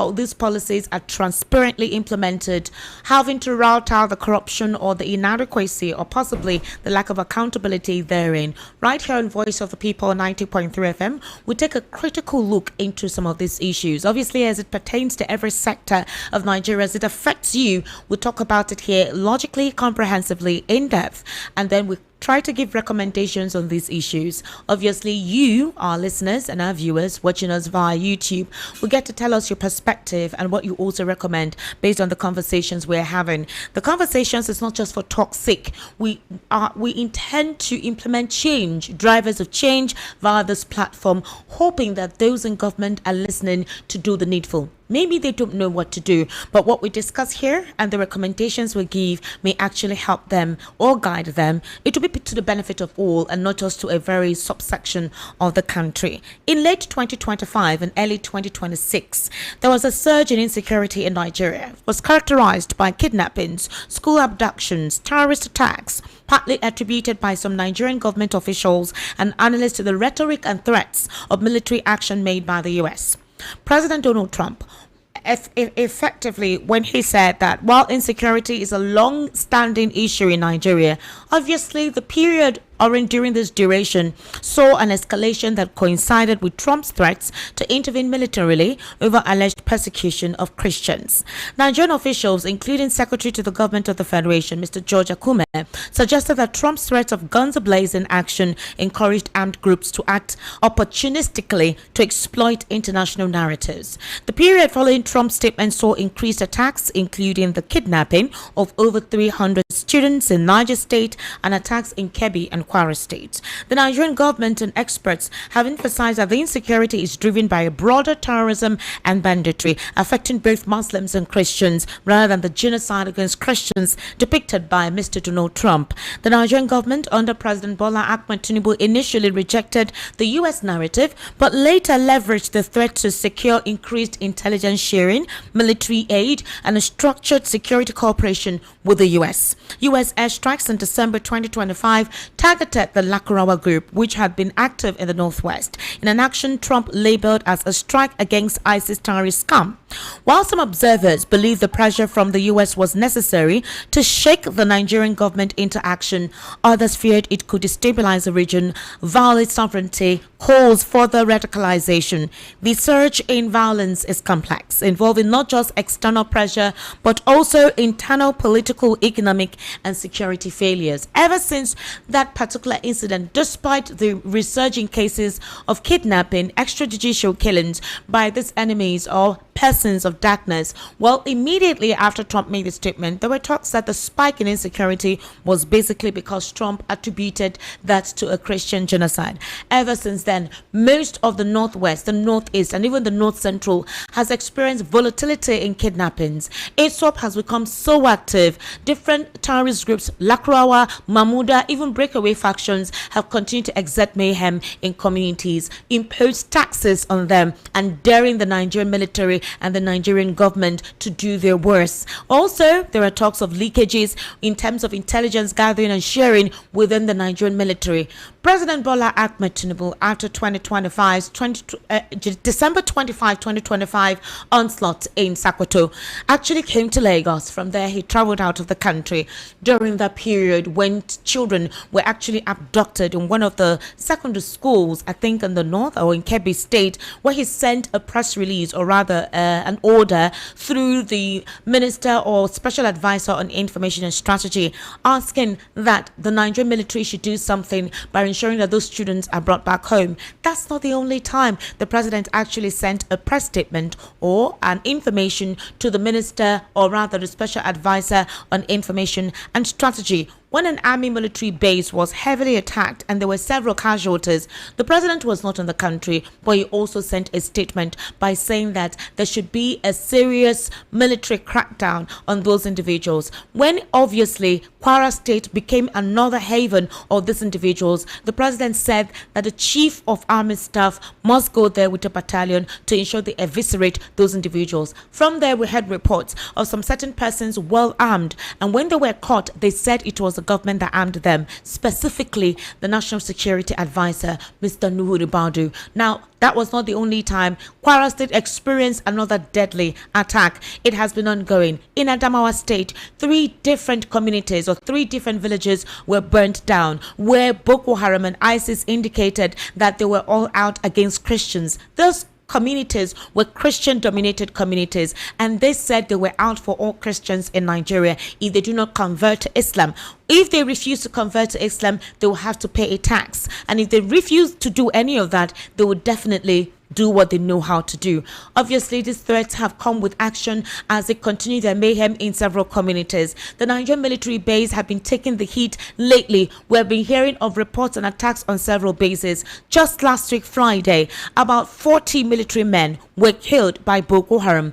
these policies are transparently implemented, having to rout out the corruption or the inadequacy or possibly the lack of accountability therein. Right here on Voice of the People 90.3 FM, we take a critical look into some of these issues. Obviously, as it pertains to every sector of Nigeria, as it affects you, we talk about it here logically, comprehensively, in depth, and then we try to give recommendations on these issues. Obviously, you, our listeners and our viewers watching us via YouTube, will get to tell us your perspective and what you also recommend based on the conversations we're having. The conversations is not just for talk's sake. We intend to implement change, drivers of change via this platform, hoping that those in government are listening to do the needful. Maybe they don't know what to do, but what we discuss here and the recommendations we give may actually help them or guide them. It will be to the benefit of all and not just to a very subsection of the country. In late 2025 and early 2026, there was a surge in insecurity in Nigeria. It was characterized by kidnappings, school abductions, terrorist attacks, partly attributed by some Nigerian government officials and analysts to the rhetoric and threats of military action made by the US. President Donald Trump effectively, when he said that while insecurity is a long-standing issue in Nigeria, obviously the period during this duration saw an escalation that coincided with Trump's threats to intervene militarily over alleged persecution of Christians. Nigerian officials, including Secretary to the Government of the Federation, Mr. George Akume, suggested that Trump's threats of guns a-blazing action encouraged armed groups to act opportunistically to exploit international narratives. The period following Trump's statement saw increased attacks, including the kidnapping of over 300 students in Niger State and attacks in Kebbi and Kwara State. The Nigerian government and experts have emphasized that the insecurity is driven by a broader terrorism and banditry affecting both Muslims and Christians rather than the genocide against Christians depicted by Mr. Donald Trump. The Nigerian government under President Bola Ahmed Tinubu initially rejected the U.S. narrative but later leveraged the threat to secure increased intelligence sharing, military aid, and a structured security cooperation with the U.S. U.S. airstrikes in December 2025 targeted the Lakurawa group, which had been active in the Northwest, in an action Trump labeled as a strike against ISIS terrorist scum. While some observers believe the pressure from the U.S. was necessary to shake the Nigerian government into action, others feared it could destabilize the region, violate sovereignty, cause further radicalization. The surge in violence is complex, involving not just external pressure, but also internal political, economic, and security failures. Ever since that particular incident, despite the resurging cases of kidnapping, extrajudicial killings by these enemies or persons of darkness, well, immediately after Trump made the statement, there were talks that the spike in insecurity was basically because Trump attributed that to a Christian genocide. Ever since then, most of the Northwest, the Northeast, and even the North Central has experienced volatility in kidnappings. ISWAP has become so active. Different terrorist groups, Lakurawa, Mahmuda, even breakaway factions have continued to exert mayhem in communities, impose taxes on them, and daring the Nigerian military and the Nigerian government to do their worst. Also, there are talks of leakages in terms of intelligence gathering and sharing within the Nigerian military. President Bola Ahmed Tinubu, after December 25, 2025 onslaught in Sokoto, actually came to Lagos. From there, he traveled out of the country during that period when children were actually abducted in one of the secondary schools, I think in the north or in Kebbi State, where he sent a press release, or rather an order through the Minister or Special Advisor on Information and Strategy, asking that the Nigerian military should do something by ensuring that those students are brought back home. That's not the only time the president actually sent a press statement or an information to the minister, or rather the Special Advisor on Information and Strategy. When an army military base was heavily attacked and there were several casualties, the president was not in the country, but he also sent a statement by saying that there should be a serious military crackdown on those individuals. When obviously Kwara State became another haven of these individuals, the president said that the chief of army staff must go there with a battalion to ensure they eviscerate those individuals. From there, we had reports of some certain persons well armed, and when they were caught, they said it was the government that armed them, specifically the National Security Advisor, Mr. Nuhu Ribadu. Now, that was not the only time Kwara State experienced another deadly attack. It has been ongoing. In Adamawa State, 3 different communities or 3 different villages were burnt down, where Boko Haram and ISIS indicated that they were all out against Christians. Those communities were Christian-dominated communities, and they said they were out for all Christians in Nigeria if they do not convert to Islam. If they refuse to convert to Islam, they will have to pay a tax. And if they refuse to do any of that, they will definitely do what they know how to do. Obviously, these threats have come with action as they continue their mayhem in several communities. The Nigerian military base have been taking the heat lately. We have been hearing of reports and attacks on several bases. Just last week, Friday, about 40 military men were killed by Boko Haram.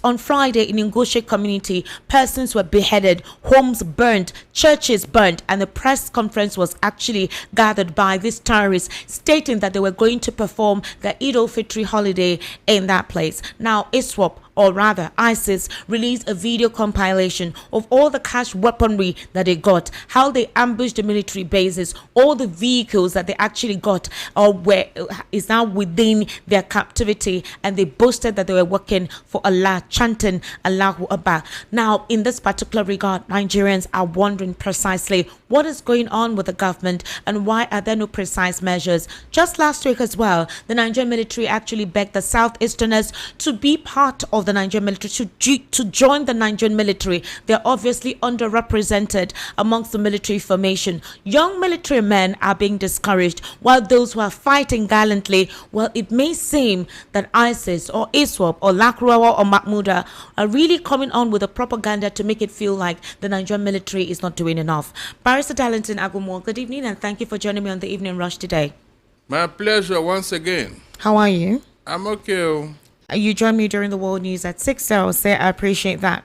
On Friday, in Ngoshe community, persons were beheaded, homes burnt, churches burnt, and a press conference was actually gathered by these terrorists stating that they were going to perform the Eid al-Fitr holiday in that place. Now, ISWAP, or rather ISIS, released a video compilation of all the cache weaponry that they got, how they ambushed the military bases, all the vehicles that they actually got is now within their captivity, and they boasted that they were working for Allah, chanting Allahu Akbar. Now, in this particular regard, Nigerians are wondering precisely what is going on with the government and why are there no precise measures. Just last week as well, the Nigerian military actually begged the Southeasterners to be part of the Nigerian military, to join the Nigerian military. They're obviously underrepresented amongst the military formation. Young military men are being discouraged, while those who are fighting gallantly, well, it may seem that ISIS or ISWAP or Lakrawa or Mahmuda are really coming on with a propaganda to make it feel like the Nigerian military is not doing enough. Barrister Darlington Agumor, good evening, and thank you for joining me on the Evening Rush today. My pleasure once again. How are you? I'm okay. You joined me during the world news at 6, so I'll say I appreciate that.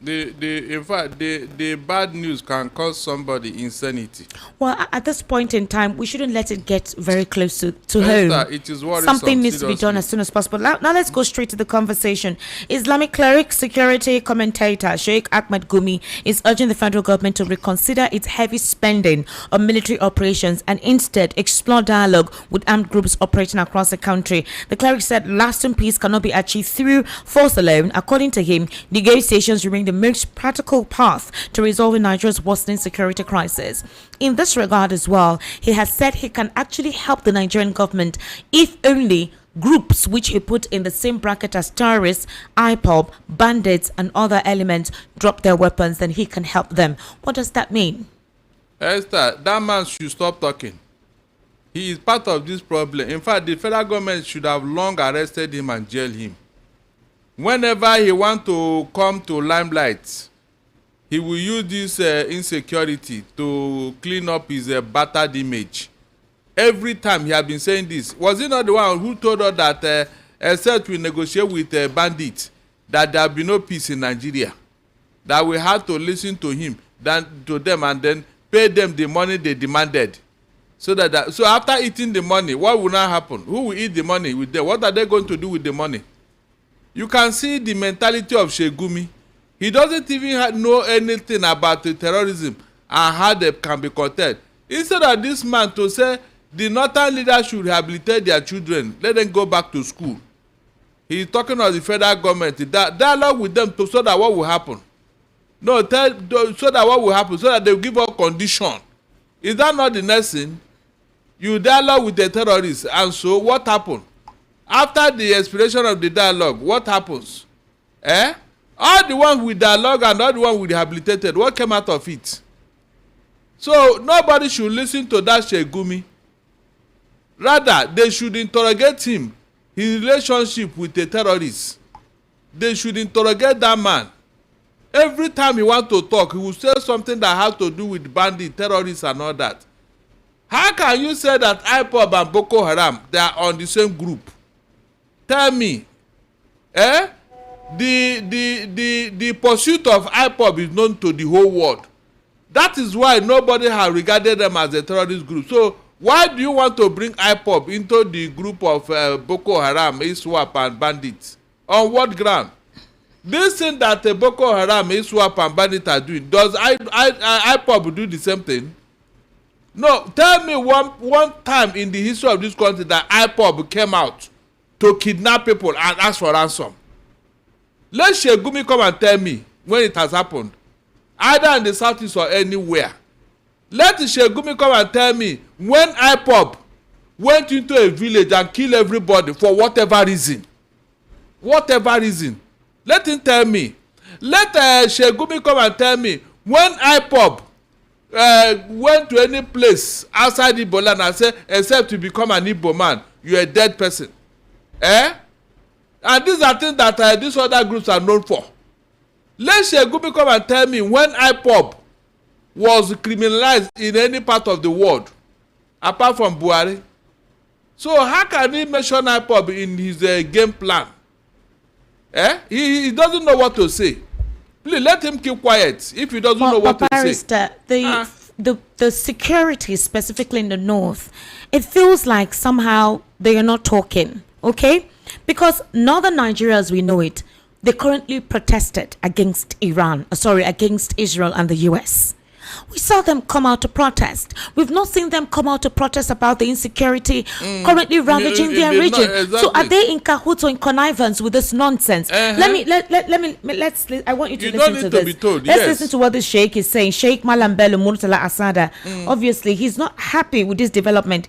In fact, the bad news can cause somebody insanity. Well, at this point in time, we shouldn't let it get very close to home. It is worrisome. Something needs to be done as soon as possible. Now let's go straight to the conversation. Islamic cleric, security commentator Sheikh Ahmed Gumi is urging the federal government to reconsider its heavy spending on military operations and instead explore dialogue with armed groups operating across the country. The cleric said lasting peace cannot be achieved through force alone. According to him, negotiations remain the most practical path to resolving Nigeria's worsening security crisis. In this regard as well, he has said he can actually help the Nigerian government if only groups which he put in the same bracket as terrorists, IPOB, bandits and other elements drop their weapons, then he can help them. What does that mean? Esther, that man should stop talking. He is part of this problem. In fact, the federal government should have long arrested him and jailed him. Whenever he wants to come to limelight, he will use this insecurity to clean up his battered image. Every time he has been saying this. Was he not the one who told us that except we negotiate with bandits, that there will be no peace in Nigeria? That we had to listen to him, to them, and then pay them the money they demanded. So after eating the money, what will now happen? Who will eat the money with them? What are they going to do with the money? You can see the mentality of Sheikh Gumi. He doesn't even know anything about terrorism and how they can be curtailed. Instead of this man to say the northern leaders should rehabilitate their children, let them go back to school. He is talking of the federal government. Dialogue with them so that what will happen? No, so that what will happen? So that they will give up condition. Is that not the next thing? You dialogue with the terrorists, and so what happened? After the expiration of the dialogue, what happens? All the ones with dialogue and all the ones with rehabilitated, what came out of it? So nobody should listen to that Sheikh Gumi. Rather, they should interrogate him, his relationship with the terrorists. They should interrogate that man. Every time he wants to talk, he will say something that has to do with bandits, terrorists, and all that. How can you say that IPOB and Boko Haram, they are on the same group? Tell me, the pursuit of IPOB is known to the whole world. That is why nobody has regarded them as a terrorist group. So why do you want to bring IPOB into the group of Boko Haram, ISWAP and bandits? On what ground? This thing that Boko Haram, ISWAP and bandit are doing, does IPOB do the same thing? No, tell me one time in the history of this country that IPOB came out to kidnap people and ask for ransom. Let Shegumi come and tell me when it has happened, either in the southeast or anywhere. Let Shegumi come and tell me when IPOB went into a village and killed everybody for whatever reason. Whatever reason. Let him tell me. Let Shegumi come and tell me when IPOB went to any place outside Igbo land and say, except to become an Igbo man, you're a dead person. And these are things that these other groups are known for. Let Shegumi come and tell me when IPOB was criminalized in any part of the world, apart from Buhari. So how can he mention IPOB in his game plan? He doesn't know what to say. Please let him keep quiet if he doesn't know what to say. The security, specifically in the north, it feels like somehow they are not talking, okay? Because northern Nigeria, as we know it, they currently protested against against Israel and the US. We saw them come out to protest. We've not seen them come out to protest about the insecurity currently ravaging their region. Exactly. So are they in cahoots or in connivance with this nonsense? I want you to listen to this. Let's listen to what this sheikh is saying. Sheikh Malam Bello Murtala Asada. Obviously, he's not happy with this development.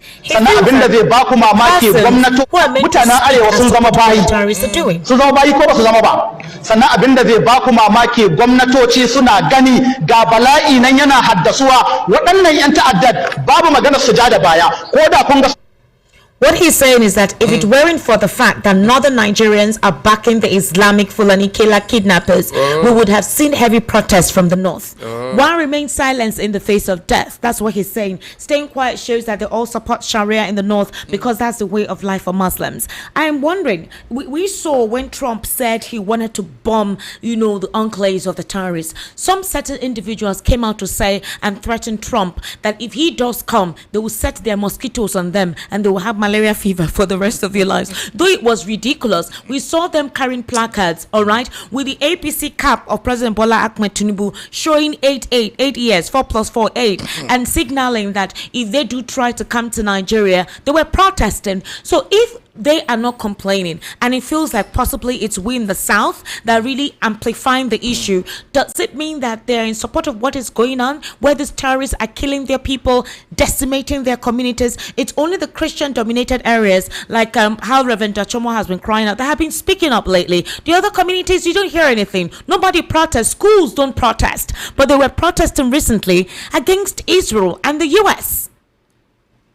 What he's saying is that if it weren't for the fact that northern Nigerians are backing the Islamic Fulani killer kidnappers, we would have seen heavy protests from the north. One remains silent in the face of death. That's what he's saying. Staying quiet shows that they all support Sharia in the north because that's the way of life for Muslims. I'm wondering, we saw when Trump said he wanted to bomb, the enclaves of the terrorists. Some certain individuals came out to say and threaten Trump that if he does come, they will set their mosquitoes on them and they will have malaria fever for the rest of their lives. Though it was ridiculous, we saw them carrying placards, all right, with the APC cap of President Bola Ahmed Tinubu showing 8 years, 4 + 4, 8, and signaling that if they do try to come to Nigeria, they were protesting. So if they are not complaining and it feels like possibly it's we in the south that really amplifying the issue, does it mean that they're in support of what is going on, where these terrorists are killing their people, decimating their communities? It's only the Christian dominated areas like how Reverend Dachomo has been crying out that have been speaking up lately. The other communities, you don't hear anything. Nobody protests. Schools don't protest, but they were protesting recently against Israel and the US.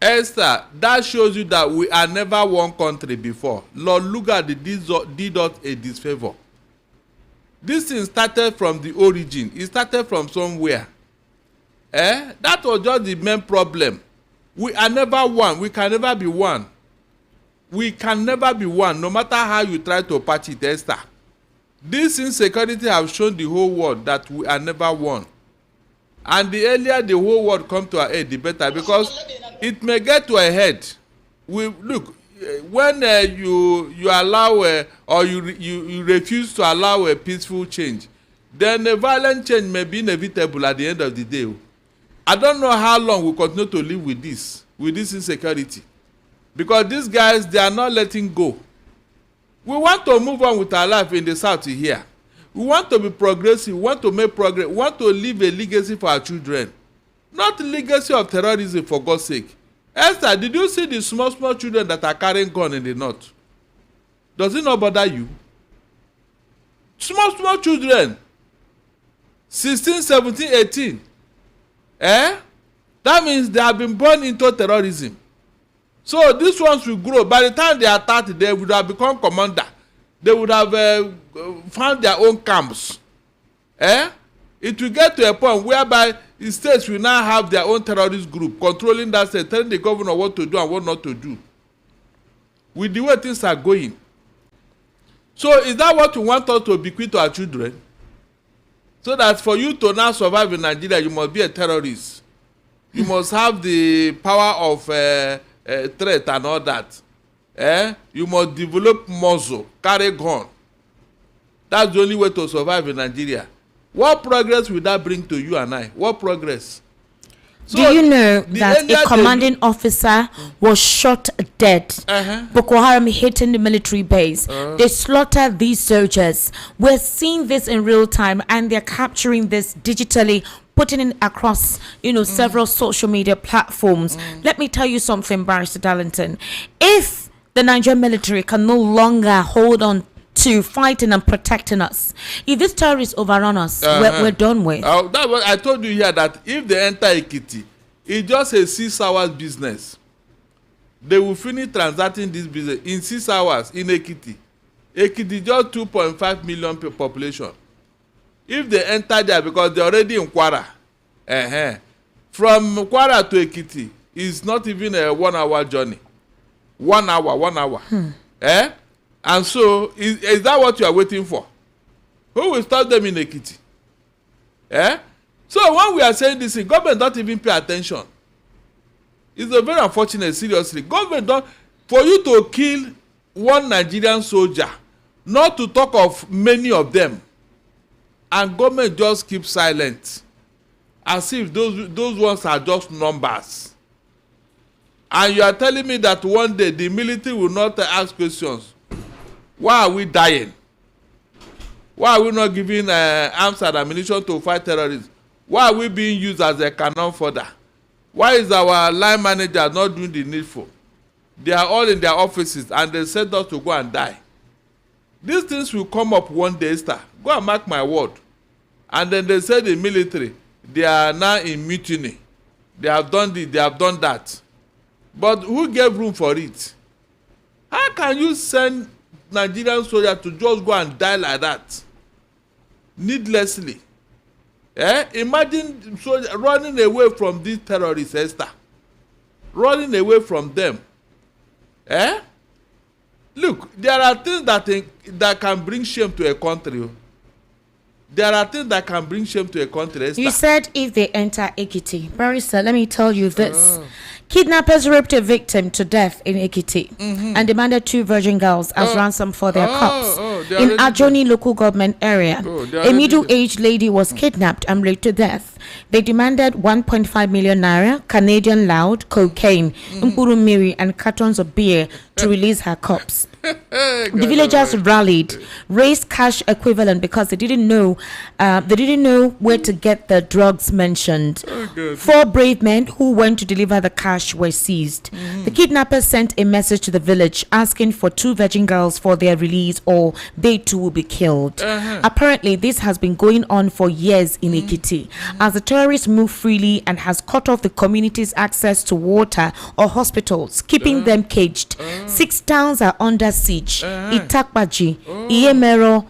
Esther, that shows you that we are never one country before. Lord Lugard did us a disfavor. This thing started from the origin. It started from somewhere. That was just the main problem. We are never one. We can never be one. We can never be one, no matter how you try to patch it, Esther. This insecurity has shown the whole world that we are never one. And the earlier the whole world come to our aid, the better, because it may get to a head. Look, when you allow or you refuse to allow a peaceful change, then a violent change may be inevitable at the end of the day. I don't know how long we'll continue to live with this insecurity, because these guys, they are not letting go. We want to move on with our life in the south here. We want to be progressive. We want to make progress. We want to leave a legacy for our children. Not a legacy of terrorism, for God's sake. Esther, did you see the small children that are carrying gun in the north? Does it not bother you? Small children. 16, 17, 18. That means they have been born into terrorism. So these ones will grow. By the time they are 30, they would have become commander. They would have found their own camps. It will get to a point whereby the states will now have their own terrorist group controlling that state, telling the governor what to do and what not to do. With the way things are going. So is that what we want us to bequeath to our children? So that for you to now survive in Nigeria, you must be a terrorist. You must have the power of threat and all that. You must develop muscle, carry gun. that's the only way to survive in Nigeria. What progress will that bring to you and I? What progress? So do you know that a commanding officer was shot dead? Boko Haram hitting the military base. They slaughtered these soldiers. We're seeing this in real time, and they're capturing this digitally, putting it across, several social media platforms. Let me tell you something, Barrister Darlington. If the Nigerian military can no longer hold on to fighting and protecting us, if this terrorists overrun us, we're done with. That's what I told you here, that if they enter Ekiti, it's just a 6 hours business. They will finish transacting this business in 6 hours in Ekiti. Ekiti just 2.5 million population. If they enter there, because they're already in Kwara, from Kwara to Ekiti is not even a 1 hour journey. 1 hour. And so, is that what you are waiting for? Who will stop them in Ekiti? So when we are saying this, government don't even pay attention. It's a very unfortunate, seriously. Government don't, for you to kill one Nigerian soldier, not to talk of many of them, and government just keep silent, as if those ones are just numbers. And you are telling me that one day the military will not ask questions. Why are we dying? Why are we not giving arms and ammunition to fight terrorists? Why are we being used as a cannon fodder? Why is our line manager not doing the needful? They are all in their offices and they sent us to go and die. These things will come up one day, Esther. Go and mark my word. And then they say the military, they are now in mutiny. They have done this, they have done that. But who gave room for it? How can you send Nigerian soldiers to just go and die like that? Needlessly. Imagine soldiers running away from these terrorists, Esther. Running away from them. Look, there are things that can bring shame to a country. There are things that can bring shame to a country, Esther. You said if they enter Ekiti. Barrister, let me tell you this. Kidnappers raped a victim to death in Ekiti and demanded 2 virgin girls as ransom for their cups. In Ajoni local government area, a middle-aged lady was kidnapped and raped to death. They demanded 1.5 million naira, Canadian loud, cocaine, Miri, and cartons of beer to release her cups. The villagers rallied, raised cash equivalent because they didn't know where to get the drugs mentioned. 4 brave men who went to deliver the cash were seized. The kidnappers sent a message to the village asking for 2 virgin girls for their release or they too will be killed. Apparently, this has been going on for years in Ekiti as the terrorists move freely and has cut off the community's access to water or hospitals, keeping them caged. 6 towns are under siege. Itakbaji, Iyemero,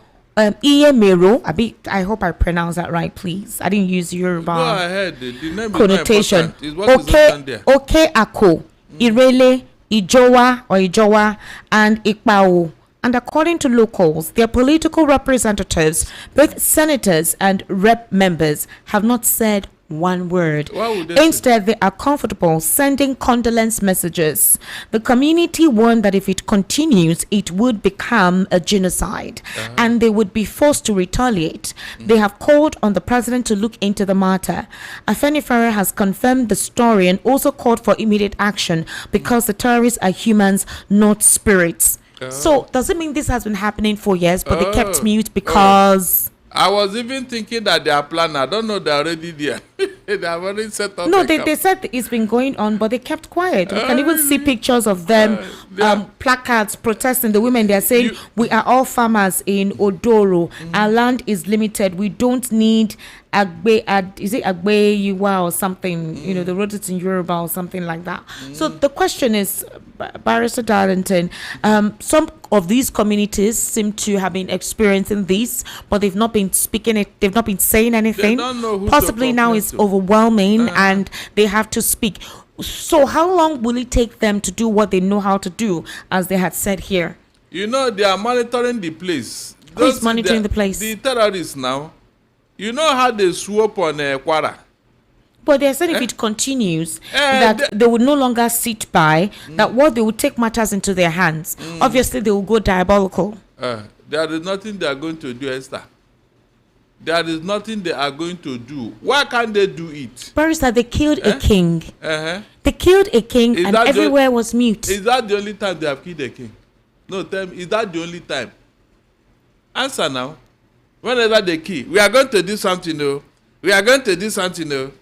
I hope I pronounce that right, please. I didn't use Yoruba. Go ahead. The name connotation. Is not important. Oke Ako, Irele, Ijowa, and Ikpao. And according to locals, their political representatives, both senators and rep members, have not said one word. Instead, they are comfortable sending condolence messages. The community warned that if it continues, it would become a genocide and they would be forced to retaliate. They have called on the president to look into the matter. Afenifere has confirmed the story and also called for immediate action because the terrorists are humans, not spirits. So, does it mean this has been happening for years, but they kept mute because... I was even thinking that they are planning. I don't know, they're already there. They have already set up. No, they said it's been going on, but they kept quiet. You can even see pictures of them, placards protesting. The women, they are saying, we are all farmers in Odoro. Our land is limited. We don't need is it Agbe Yuwa or something? They wrote it in Yoruba or something like that. So the question is, Barrister Darlington, some of these communities seem to have been experiencing this, but they've not been speaking it. They've not been saying anything. They don't know who Possibly now it's overwhelming and they have to speak. So how long will it take them to do what they know how to do, as they had said here? They are monitoring the place. Who is monitoring the place? The terrorists now. You know how they swoop on Kwara. But they're saying if it continues, that they would no longer sit by, that what they would take matters into their hands. Obviously, they will go diabolical. There is nothing they are going to do, Esther. There is nothing they are going to do. Why can't they do it? Barrister, they killed a king. They killed a king Is and everywhere was mute. Is that the only time they have killed a king? No, tell me, is that the only time? Answer now. Whenever they kill, we are going to do something, no. We are going to do something, no.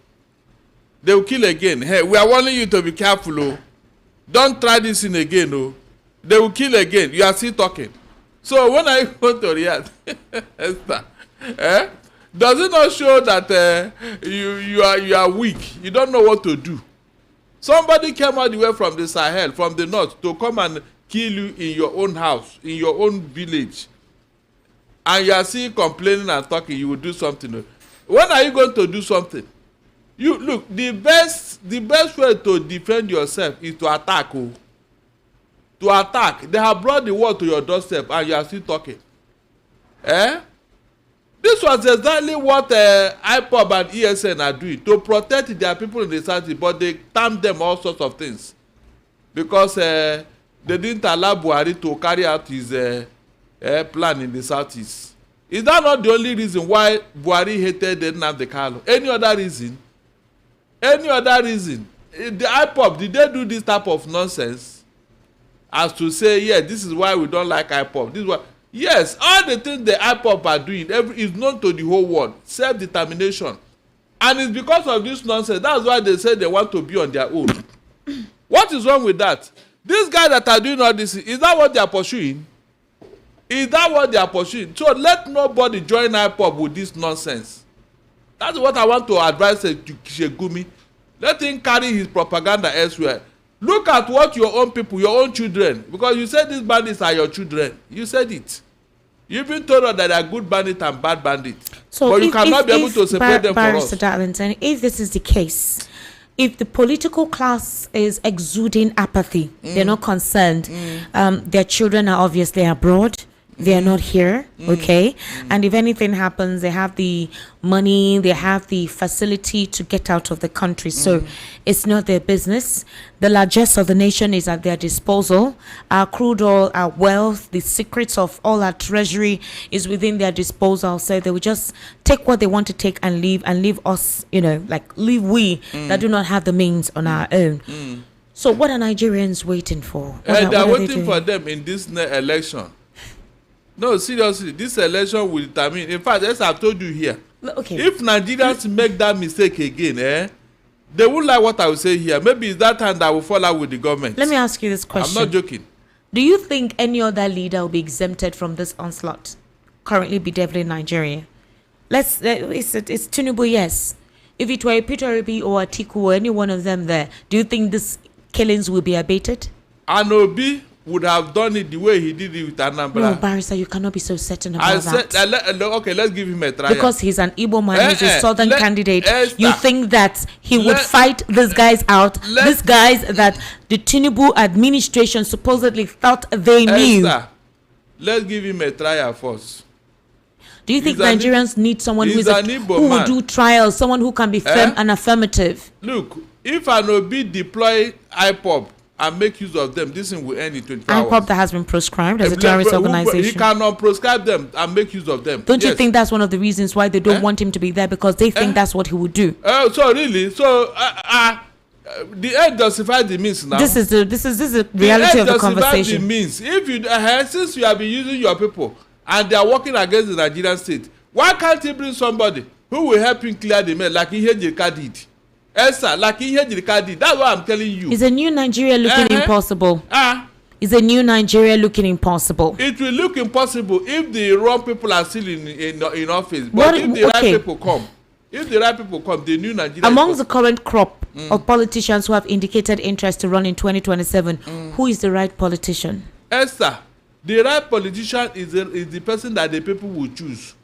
They will kill again. Hey, we are warning you to be careful, oh. Don't try this in again, no. They will kill again. You are still talking. So when I go to react, Esther, does it not show that you are weak? You don't know what to do. Somebody came all the way from the Sahel, from the north, to come and kill you in your own house, in your own village, and you are still complaining and talking. You will do something. When are you going to do something? You look, the best way to defend yourself is to attack. Oh. To attack. They have brought the war to your doorstep and you are still talking. This was exactly what IPOB and ESN are doing to protect their people in the south, but they termed them all sorts of things because they didn't allow Buhari to carry out his plan in the southeast. Is that not the only reason why Buhari hated Nnamdi Kanu? Any other reason? Any other reason? The IPOB, did they do this type of nonsense as to say, yeah, this is why we don't like IPOB? This is why. Yes, all the things the IPOB are doing is known to the whole world. Self-determination. And it's because of this nonsense. That's why they say they want to be on their own. What is wrong with that? These guys that are doing all this, is that what they are pursuing? Is that what they are pursuing? So let nobody join IPOB with this nonsense. That's what I want to advise to Kishegumi. Let him carry his propaganda elsewhere. Look at what your own people, your own children, because you said these bandits are your children. You said it. You've been told that there are good bandits and bad bandits. So but you cannot be able to separate them from us. Darlington, if this is the case, if the political class is exuding apathy, they're not concerned, their children are obviously abroad, they are not here, okay? And if anything happens, they have the money, they have the facility to get out of the country. So it's not their business. The largesse of the nation is at their disposal. Our crude oil, our wealth, the secrets of all our treasury is within their disposal. So they will just take what they want to take and leave us, leave we that do not have the means on our own. So what are Nigerians waiting for? They are waiting for them in this election. No, seriously, this election will determine. In fact, as I've told you here, okay, if Nigerians make that mistake again, they won't like what I will say here. Maybe it's that time that I will fall out with the government. Let me ask you this question. I'm not joking. Do you think any other leader will be exempted from this onslaught currently bedeviling Nigeria? It's Tinubu, yes. If it were a Peter Obi or a Atiku or any one of them there, do you think these killings will be abated? An Obi would have done it the way he did it with Anambra. No, Barrister, you cannot be so certain about that. Okay, let's give him a try. Because he's an Igbo man, he's a southern candidate. You think that he would fight these guys out? These guys that the Tinubu administration supposedly thought they knew. Let's give him a trial first. Do you think Nigerians need someone who will do trials, someone who can be firm and affirmative? Look, if an Obi deploy IPOB and make use of them, this thing will end in 24 hours. IPOB that has been proscribed as a terrorist organization. He cannot proscribe them and make use of them. Don't you think that's one of the reasons why they don't want him to be there? Because they think that's what he would do. So really, the end justifies the means now. This is the reality of the conversation. The means. If you since you have been using your people and they are working against the Nigerian state, why can't he bring somebody who will help him clear the mail like Ihejirika did? Esther, like Ihejirika did. That's what I'm telling you. Is a new Nigeria looking impossible? Is a new Nigeria looking impossible? It will look impossible if the wrong people are still in office. But if the right people come, the new Nigeria. Amongst the current crop of politicians who have indicated interest to run in 2027, who is the right politician? Esther, the right politician is the person that the people will choose.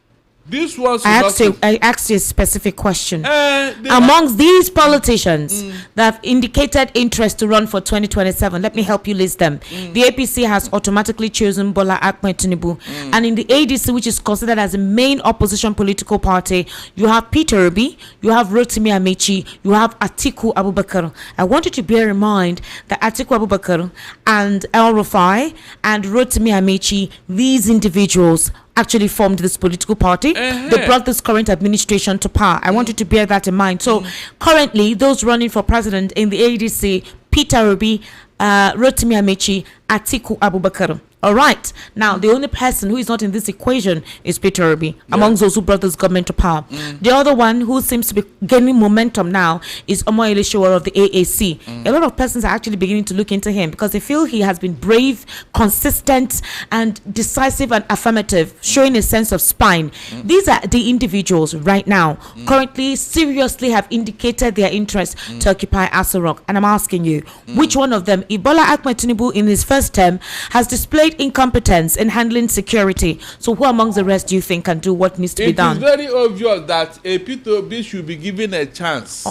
This was I asked you a specific question. Amongst these politicians that have indicated interest to run for 2027, let me help you list them. The APC has automatically chosen Bola Ahmed Tinubu, and in the ADC, which is considered as the main opposition political party, you have Peter Obi, you have Rotimi Amechi, you have Atiku Abubakar. I want you to bear in mind that Atiku Abubakar and El Rufai and Rotimi Amechi, these individuals actually formed this political party. They brought this current administration to power. I want you to bear that in mind. So currently, those running for president in the ADC, Peter Obi, Rotimi Amechi, Atiku Abubakar. All right. Now, the only person who is not in this equation is Peter Obi, amongst those who brought this government to power. The other one who seems to be gaining momentum now is Omoyele Sowore of the AAC. A lot of persons are actually beginning to look into him because they feel he has been brave, consistent, and decisive and affirmative, showing a sense of spine. These are the individuals right now currently seriously have indicated their interest to occupy Aso Rock. And I'm asking you, which one of them, Bola Ahmed Tinubu in his first term, has displayed incompetence in handling security? So who amongst the rest do you think can do what needs to be done? It is very obvious that a P2B should be given a chance.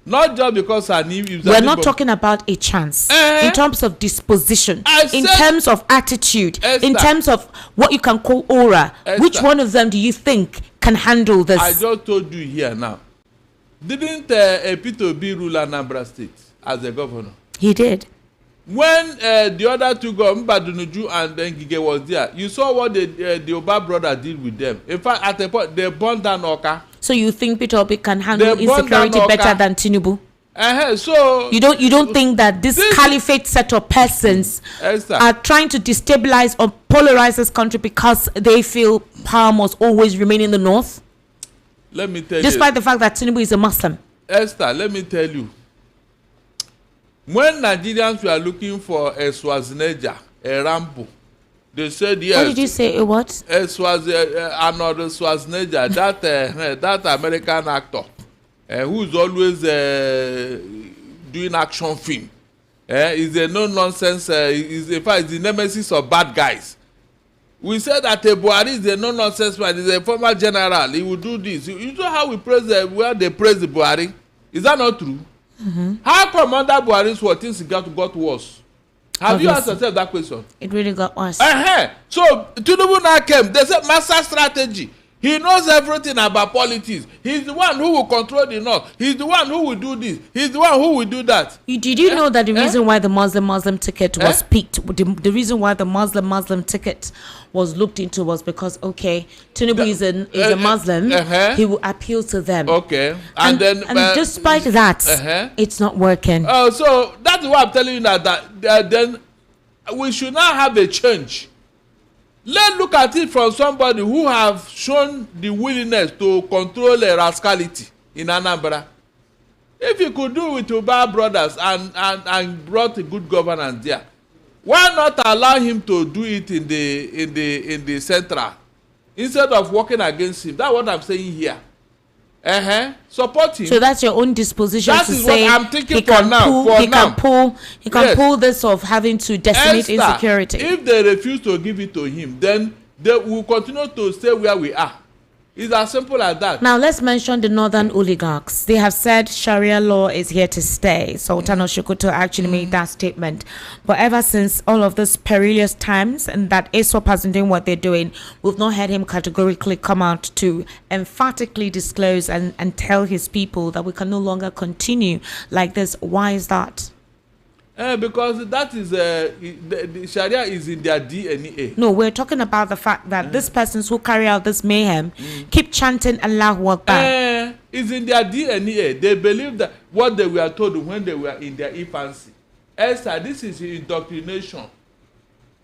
Not just because we're not talking about a chance in terms of disposition, in terms of attitude, in terms of what you can call aura. Which one of them do you think can handle this? I just told you here now. Didn't a P2B rule Anambra State as a governor? He did. When the other two Mbadunuju and then Gige was there, you saw what the Oba brother did with them. In fact, at a point, they burned down Oka. So you think Peter Obi can handle insecurity better than Tinubu? So you don't think that this caliphate set of persons are trying to destabilize or polarize this country because they feel power must always remain in the north? Let me tell you. Despite the fact that Tinubu is a Muslim. Esther, let me tell you. When Nigerians were looking for a Schwarzenegger, a Rambo, they said yes. What did you say? What? Another Schwarzenegger, that American actor, who's always doing action film. He's a no-nonsense. In fact, he's the nemesis of bad guys. We said that Buhari is a no-nonsense man. He's a former general. He will do this. You know how we praise where they praise the Buhari? Is that not true? How come under Buhari's war things got worse? Have you asked yourself that question? It really got worse. So Tinubu now came. They said master strategy. He knows everything about politics. He's the one who will control the north. He's the one who will do this. He's the one who will do that. Did you know that the reason why the Muslim ticket was picked, the reason why the Muslim ticket was looked into was because, okay, Tinubu is a Muslim. He will appeal to them. Okay. And despite that, it's not working. So that's why I'm telling you that then we should now have a change. Let's look at it from somebody who have shown the willingness to control a rascality in Anambra. If you could do it with Uba brothers and brought a good governance there, why not allow him to do it in the central instead of working against him? That's what I'm saying here. Support him. So that's your own disposition that to is say what I'm thinking he can pull this of having to decimate insecurity. If they refuse to give it to him, then they will continue to stay where we are. It's as simple as that. Now let's mention the northern oligarchs. They have said Sharia law is here to stay. Sultan Oshokoto actually made that statement. But ever since all of these perilous times and that ASOP hasn't doing what they're doing, we've not heard him categorically come out to emphatically disclose and tell his people that we can no longer continue like this. Why is that? Because that is the Sharia is in their DNA. No, we're talking about the fact that these persons who carry out this mayhem keep chanting Allahu Akbar. It's in their DNA. They believe that what they were told when they were in their infancy. Esther, this is indoctrination.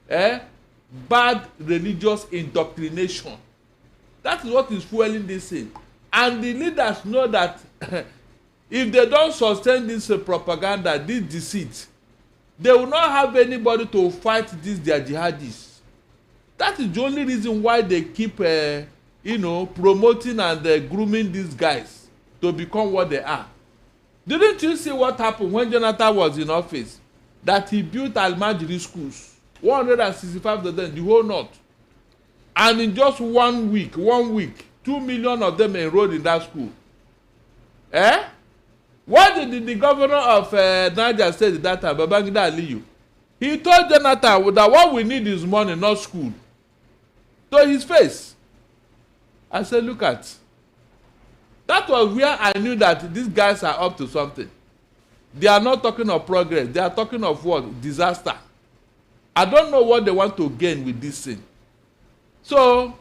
Bad religious indoctrination. That is what is fueling this thing. And the leaders know that if they don't sustain this propaganda, this deceit, they will not have anybody to fight these their jihadists. That is the only reason why they keep, promoting and grooming these guys to become what they are. Didn't you see what happened when Jonathan was in office? That he built Almajiri schools, 165 of them, the whole north. And in just 1 week, 2 million of them enrolled in that school. Eh? What did the governor of Niger State at that time, Babangida Aliyu? He told Jonathan that what we need is money, not school. To his face. I said, look at. That was where I knew that these guys are up to something. They are not talking of progress. They are talking of what? Disaster. I don't know what they want to gain with this thing. So,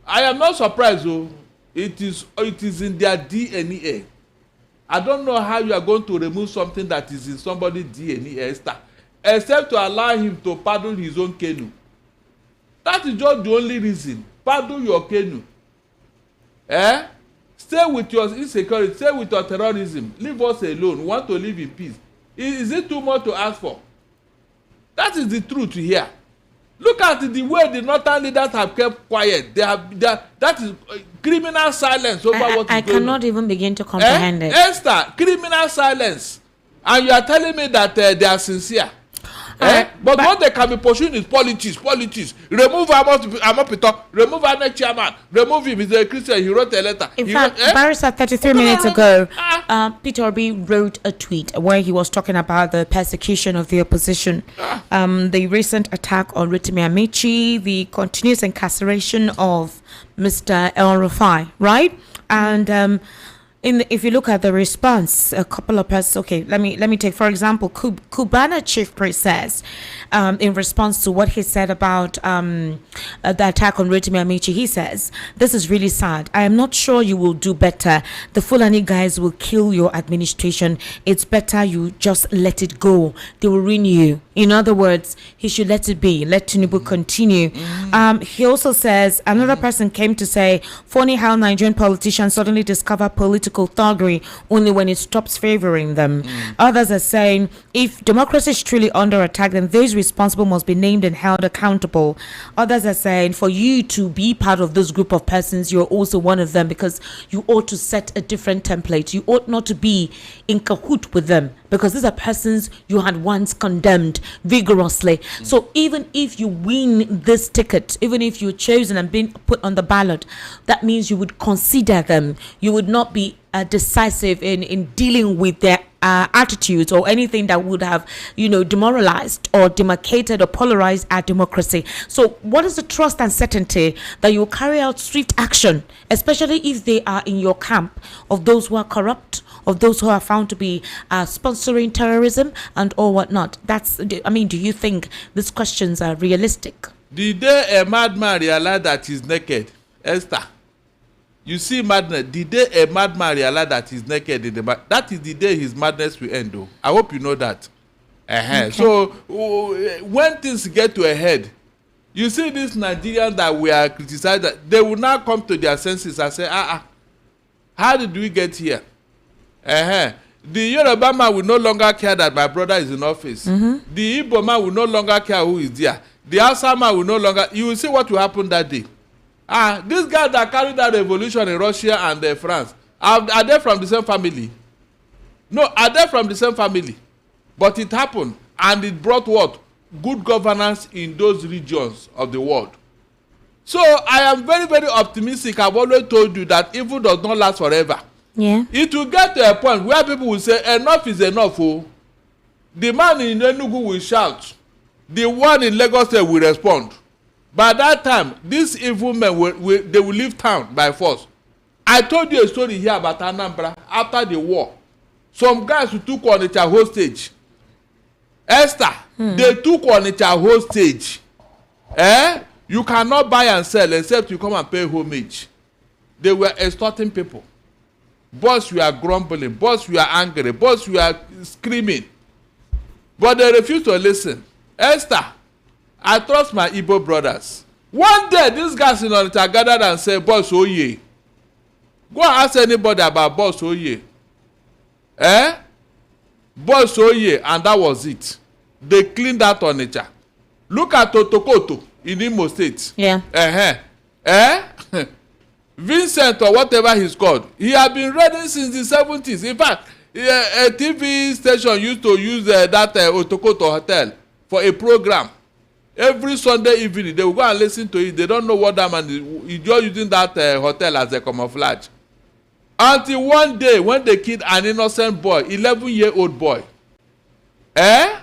I am not surprised, though. It is in their DNA. I don't know how you are going to remove something that is in somebody's DNA, except to allow him to paddle his own canoe. That is just the only reason. Paddle your canoe. Eh? Stay with your insecurity. Stay with your terrorism. Leave us alone. We want to live in peace. Is it too much to ask for? That is the truth here. Look at the way the northern leaders have kept quiet. That is criminal silence over what is going on. I cannot even begin to comprehend it. Esther, criminal silence. And you are telling me that they are sincere. But what they can be pursuing is politics. Remove Amopito, remove our chairman, remove him. He's a Christian. He wrote a letter. In fact, Barrister, 33 minutes ago, Peter Obi wrote a tweet where he was talking about the persecution of the opposition, the recent attack on Rotimi Amici, the continuous incarceration of Mr. El Rufai, right? And if you look at the response, a couple of persons. Okay, let me take for example, Cubana chief priest says, in response to what he said about the attack on Rotimi Amici, he says, "This is really sad. I am not sure you will do better. The Fulani guys will kill your administration. It's better you just let it go. They will ruin you." In other words, he should let it be. Let Tinubu continue. He also says another person came to say, "Funny how Nigerian politicians suddenly discover political thuggery only when it stops favoring them." Others are saying, if democracy is truly under attack, then those responsible must be named and held accountable. Others are saying, for you to be part of this group of persons, you're also one of them, because you ought to set a different template. You ought not to be in cahoot with them, because these are persons you had once condemned vigorously. So even if you win this ticket, even if you're chosen and been put on the ballot, that means you would consider them. You would not be decisive in dealing with their attitudes or anything that would have, demoralized or demarcated or polarized our democracy. So what is the trust and certainty that you will carry out swift action, especially if they are in your camp, of those who are corrupt, of those who are found to be sponsoring terrorism and or whatnot? Do you think these questions are realistic? The day a madman realized that he's naked, Esther, you see madness. The day a madman realized that he's naked that is the day his madness will end, though. I hope you know that. Okay. So when things get to a head, you see this Nigerians that we are criticized, that they will now come to their senses and say, how did we get here? The Yoruba man will no longer care that my brother is in office. The Igbo man will no longer care who is there. The Hausa man will no longer. You will see what will happen that day. These guys that carried that revolution in Russia and France, are they from the same family? No, are they from the same family? But it happened, and it brought what? Good governance in those regions of the world. So I am very, very optimistic. I've always told you that evil does not last forever. Yeah. It will get to a point where people will say, enough is enough. Oh. The man in Enugu will shout. The one in Lagos State will respond. By that time, these evil men will leave town by force. I told you a story here about Anambra after the war. Some guys who took Onitsha hostage. Esther, they took Onitsha hostage. You cannot buy and sell except you come and pay homage. They were extorting people. Boss, we are grumbling. Boss, we are angry. Boss, we are screaming. But they refuse to listen. Esther, I trust my Igbo brothers. One day, these guys in Onitsha gathered and said, Boss Oye. Go and ask anybody about Boss Oye. Boss Oye, and that was it. They cleaned out Onitsha. Look at Otokoto in Imo State. Yeah. Vincent or whatever he's called. He had been reading since the 70s. In fact, a TV station used to use that Otokoto Hotel for a program. Every Sunday evening, they will go and listen to it. They don't know what that man is. He's just using that hotel as a camouflage. Until one day, when they killed an innocent boy, 11-year-old boy. And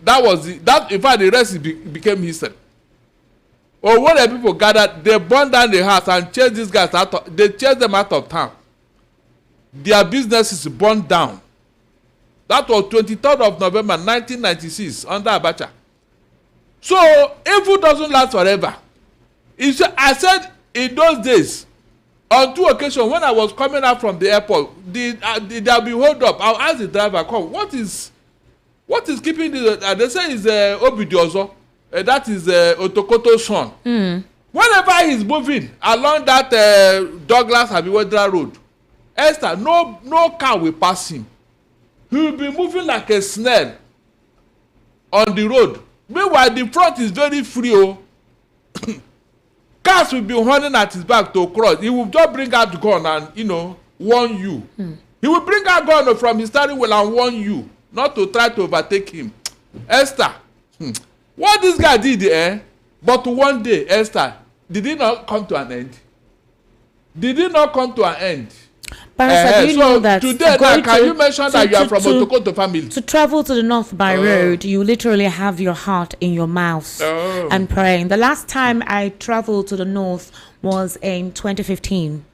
that was it. That, in fact, the rest became history. Or when the people gathered, they burned down the house and chased these guys out. They chased them out of town. Their businesses burned down. That was 23rd of November 1996 under Abacha. So evil doesn't last forever. I said in those days, on 2 occasions when I was coming out from the airport, there'll be hold up. I'll ask the driver, come, what is keeping this? They say it's Obidiozo. That is Otokoto's son. Whenever he's moving along that Douglas Abiwedra road, Esther, no car will pass him. He will be moving like a snail on the road. Meanwhile, the front is very free. Cars will be running at his back to cross. He will just bring out the gun and, warn you. He will bring out gun from his steering wheel and warn you not to try to overtake him. Esther, what this guy did, but one day, Esther, did it not come to an end? Did it not come to an end? Barrister, do you know that today, can you mention that you are from Otokoto family? To travel to the north by road, you literally have your heart in your mouth and praying. The last time I traveled to the north was in 2015.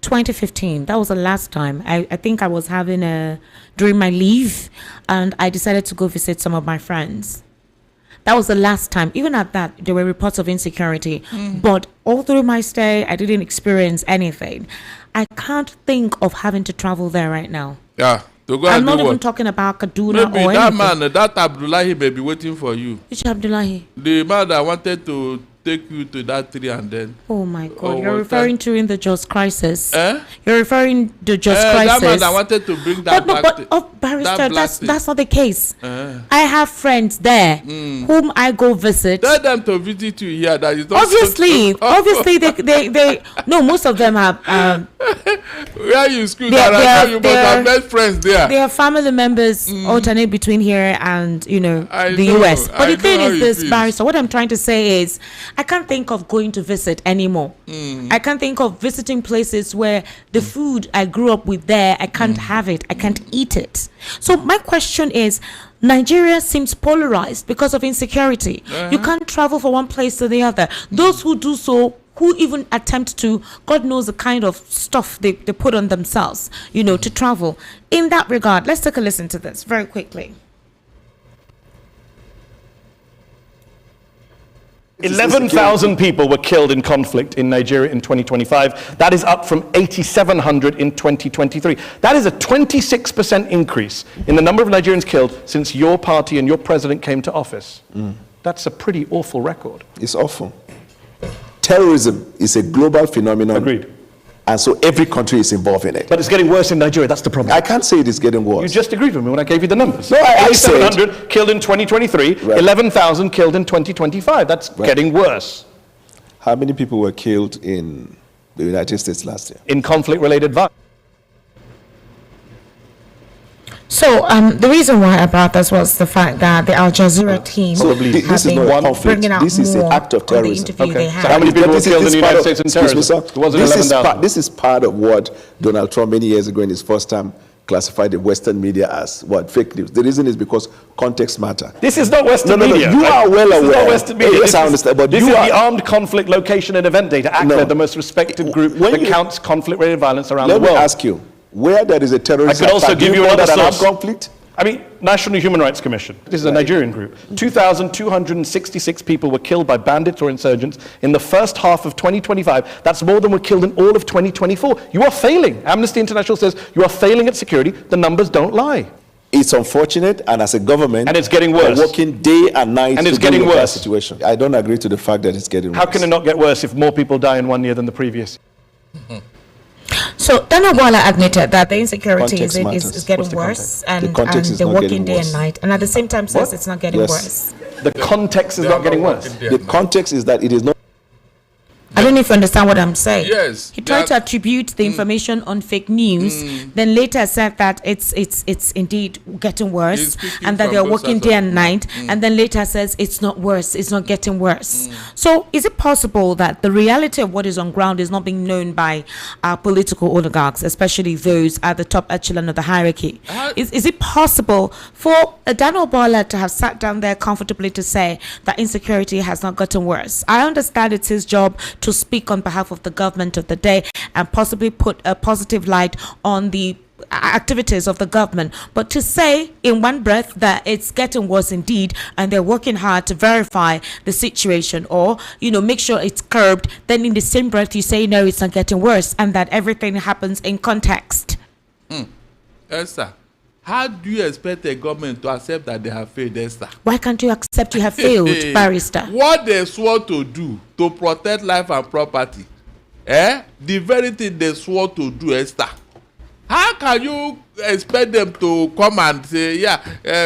2015, that was the last time. I think I was having during my leave, and I decided to go visit some of my friends. That was the last time. Even at that, there were reports of insecurity. But all through my stay, I didn't experience anything. I can't think of having to travel there right now. Yeah. To go I'm not even talking about Kaduna maybe or that anything. man, that Abdullahi may be waiting for you. Which Abdullahi? The man that wanted to take you to that tree and then. Oh my God! You're referring to in the Just Crisis. Eh? You're referring to Just Crisis. That man that wanted to bring that Barrister, that's not the case. I have friends there whom I go visit. Tell them to visit you here. That is not obviously they no, most of them have where you school you must have met friends there. Their family members alternate between here and the US. But the thing is this, Barrister, what I'm trying to say is I can't think of going to visit anymore. I can't think of visiting places where the food I grew up with there, I can't have it. I can't eat it. So my question is, Nigeria seems polarized because of insecurity. You can't travel from one place to the other. Those who do so, who even attempt to, God knows the kind of stuff they put on themselves, to travel. In that regard, let's take a listen to this very quickly. 11,000 people were killed in conflict in Nigeria in 2025. That is up from 8,700 in 2023. That is a 26% increase in the number of Nigerians killed since your party and your president came to office. That's a pretty awful record. It's awful. Terrorism is a global phenomenon. Agreed. And so every country is involved in it. But it's getting worse in Nigeria, that's the problem. I can't say it is getting worse. You just agreed with me when I gave you the numbers. No, I said 8,700 killed in 2023, right. 11,000 killed in 2025. That's getting worse. How many people were killed in the United States last year? In conflict-related violence. So the reason why I brought this was the fact that the Al Jazeera team this is not a conflict. This is an act of terrorism. So how many people were killed in the United States in terrorism? It wasn't 11,000. This is part of what Donald Trump many years ago in his first term classified the Western media as fake news. The reason is because context matter. This is not Western media. You are well aware. This is not Western media. Yes, I understand. But this is the Armed Conflict Location and Event Data, ACLED, the most respected group that counts conflict-related violence around the world. Let me ask you, where there is a terrorist attack, I could also give you another source. Conflict? I mean, National Human Rights Commission. This is a Nigerian group. 2,266 people were killed by bandits or insurgents in the first half of 2025. That's more than were killed in all of 2024. You are failing. Amnesty International says you are failing at security. The numbers don't lie. It's unfortunate, and as a government, and it's getting worse. We're working day and night and it's to getting worse. That situation. I don't agree to the fact that it's getting worse. How can it not get worse if more people die in 1 year than the previous? So Danawala admitted that the insecurity is getting worse, and they're working day and night, and at the same time says it's not getting worse. The context is not getting worse. The context is that it is not. I don't know if you understand what I'm saying. Yes. He tried to attribute the information on fake news, then later said that it's indeed getting worse, and that they're working day and night, and then later says it's not worse, it's not getting worse. So is it possible that the reality of what is on ground is not being known by our political oligarchs, especially those at the top echelon of the hierarchy? Is it possible for Daniel Bola to have sat down there comfortably to say that insecurity has not gotten worse? I understand it's his job to speak on behalf of the government of the day and possibly put a positive light on the activities of the government, but to say in one breath that it's getting worse indeed and they're working hard to verify the situation, or make sure it's curbed, then in the same breath you say no, it's not getting worse, and that everything happens in context. Esther, how do you expect a government to accept that they have failed, Esther? Why can't you accept you have failed, barrister? What they swore to do to protect life and property, the very thing they swore to do, Esther. How can you expect them to come and say,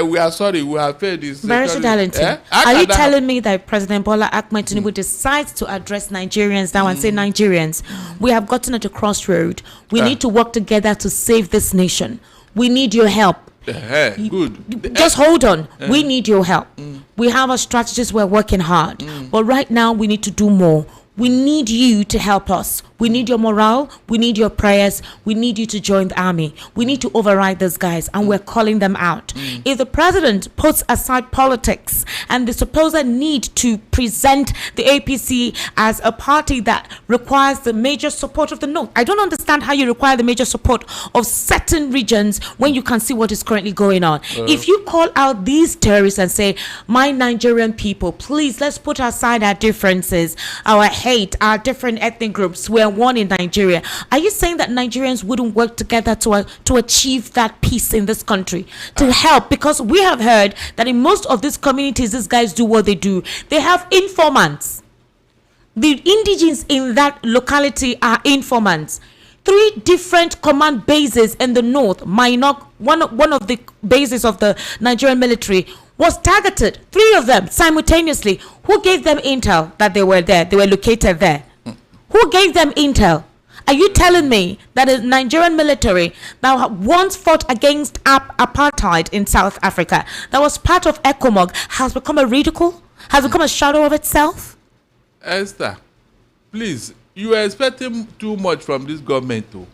we are sorry, we have failed this? Barrister Darlington, are you telling me that President Bola Ahmed Tinubu decides to address Nigerians now and say, Nigerians, we have gotten at a crossroad. We need to work together to save this nation. We need your help. Good. Just hold on. We need your help. We have our strategies. We're working hard. But right now, we need to do more. We need you to help us. We need your morale. We need your prayers. We need you to join the army. We need to override these guys, and we're calling them out. If the president puts aside politics and the supposed need to present the APC as a party that requires the major support of the North, I don't understand how you require the major support of certain regions when you can see what is currently going on. If you call out these terrorists and say, my Nigerian people, please, let's put aside our differences, our hate, our different ethnic groups. We're one in Nigeria. Are you saying that Nigerians wouldn't work together to achieve that peace in this country, to help? Because we have heard that in most of these communities, these guys do what they do. They have informants. The indigenes in that locality are informants. 3 different command bases in the north, one of the bases of the Nigerian military, was targeted. 3 of them simultaneously. Who gave them intel that they were there? They were located there. Who gave them intel? Are you telling me that the Nigerian military that once fought against apartheid in South Africa, that was part of ECOMOG, has become a ridicule? Has become a shadow of itself? Esther, please, you are expecting too much from this government, too.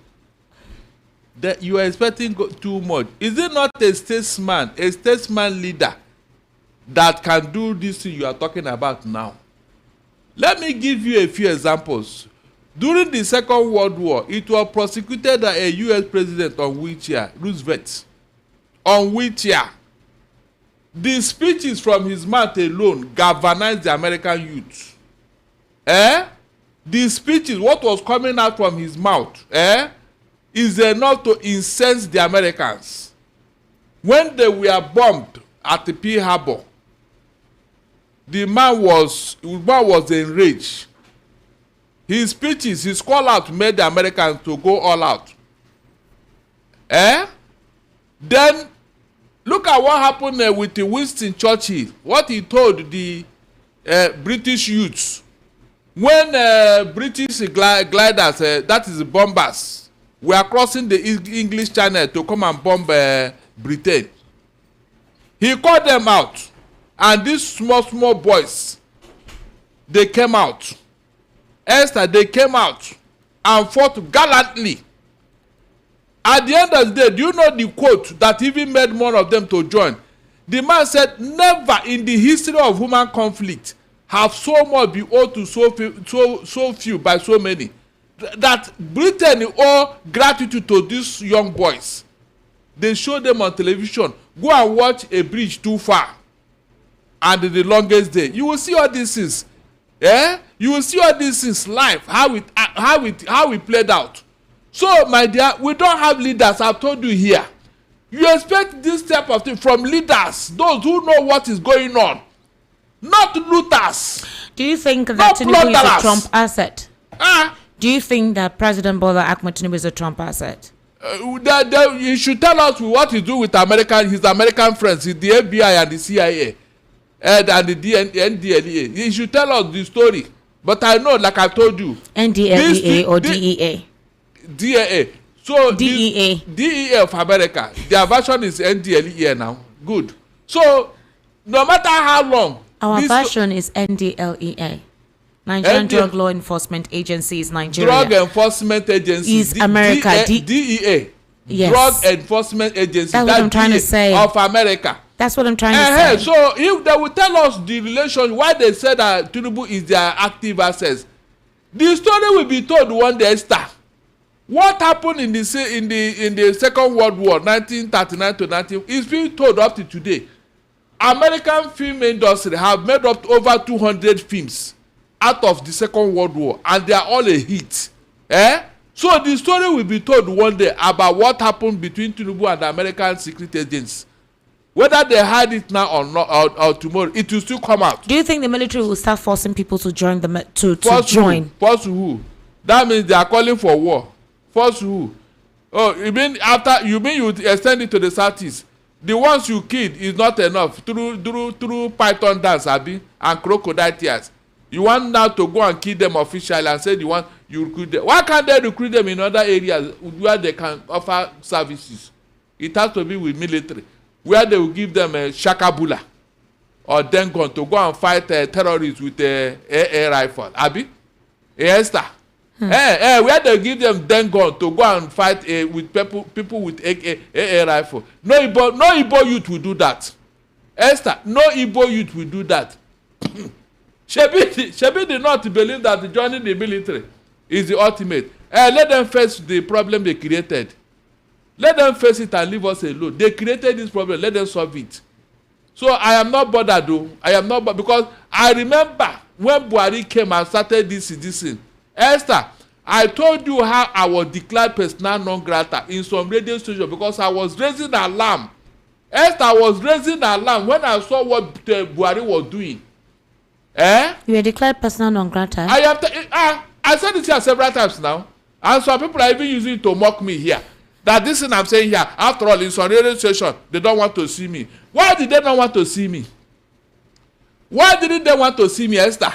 That you are expecting too much. Is it not a statesman leader that can do this thing you are talking about now? Let me give you a few examples. During the Second World War, it was prosecuted that a U.S. president on wheelchair, Roosevelt, on wheelchair. The speeches from his mouth alone galvanized the American youth. The speeches, what was coming out from his mouth, is enough to incense the Americans. When they were bombed at the Pearl Harbor, the man was enraged. His speeches, his call out made the Americans to go all out. Then look at what happened with Winston Churchill. What he told the British youths when British gliders, that is bombers, were crossing the English Channel to come and bomb Britain. He called them out. And these small boys, they came out. Esther, they came out and fought gallantly. At the end of the day, do you know the quote that even made one of them to join? The man said, never in the history of human conflict have so much been owed to so few by so many. That Britain owe gratitude to these young boys. They show them on television. Go and watch A Bridge Too Far and The Longest Day. You will see all these things. You will see all these things live, how it played out. So, my dear, we don't have leaders. I've told you here. You expect this type of thing from leaders, those who know what is going on, not looters. Do you think that Tinubu is a Trump asset? Do you think that President Bola Ahmed Tinubu is a Trump asset? You should tell us what he do with his American friends, the FBI and the CIA, and the NDLEA. He should tell us the story. But I know, like I told you, NDLEA or DEA? DEA. So DEA. DEA of America, their version is NDLEA now. Good. So no matter how long. Our version is NDLEA. Nigerian Drug Law Enforcement Agency is Nigeria. Drug Enforcement Agency is America. DEA. Yes. Drug Enforcement Agency. That's what I'm trying to say. Of America. That's what I'm trying to say. So if they will tell us the relation, why they said that Tinubu is their active access, the story will be told one day. What happened in the Second World War, 1939 to 19, is being told up to today. American film industry have made up to over 200 films out of the Second World War, and they are all a hit. So the story will be told one day about what happened between Tinubu and the American secret agents. Whether they hide it now or not, or tomorrow, it will still come out. Do you think the military will start forcing people to join to join? Force who? That means they are calling for war. Force who? Oh, you mean you extend it to the southeast? The ones you killed is not enough through python dance, abi, and crocodile tears. You want now to go and kill them officially and say you recruit them. Why can't they recruit them in other areas where they can offer services? It has to be with military, where they will give them a shakabula or dengon to go and fight terrorists with a AA rifle. Abi? Esther. Where they give them dengon to go and fight with people with AA rifle. No Igbo youth will do that. Esther, no Igbo youth will do that. Shebi did not believe that joining the military is the ultimate. Let them face the problem they created. Let them face it and leave us alone. They created this problem. Let them solve it. So I am not bothered though. I am not bothered because I remember when Buhari came and started this thing. Esther, I told you how I was declared persona non grata in some radio station because I was raising alarm. Esther, I was raising alarm when I saw what Buhari was doing. You were declared persona non grata? I said it here several times now. And some people are even using it to mock me here. That this thing I'm saying here, after all, in some radio station, they don't want to see me. Why did they not want to see me? Why didn't they want to see me, Esther?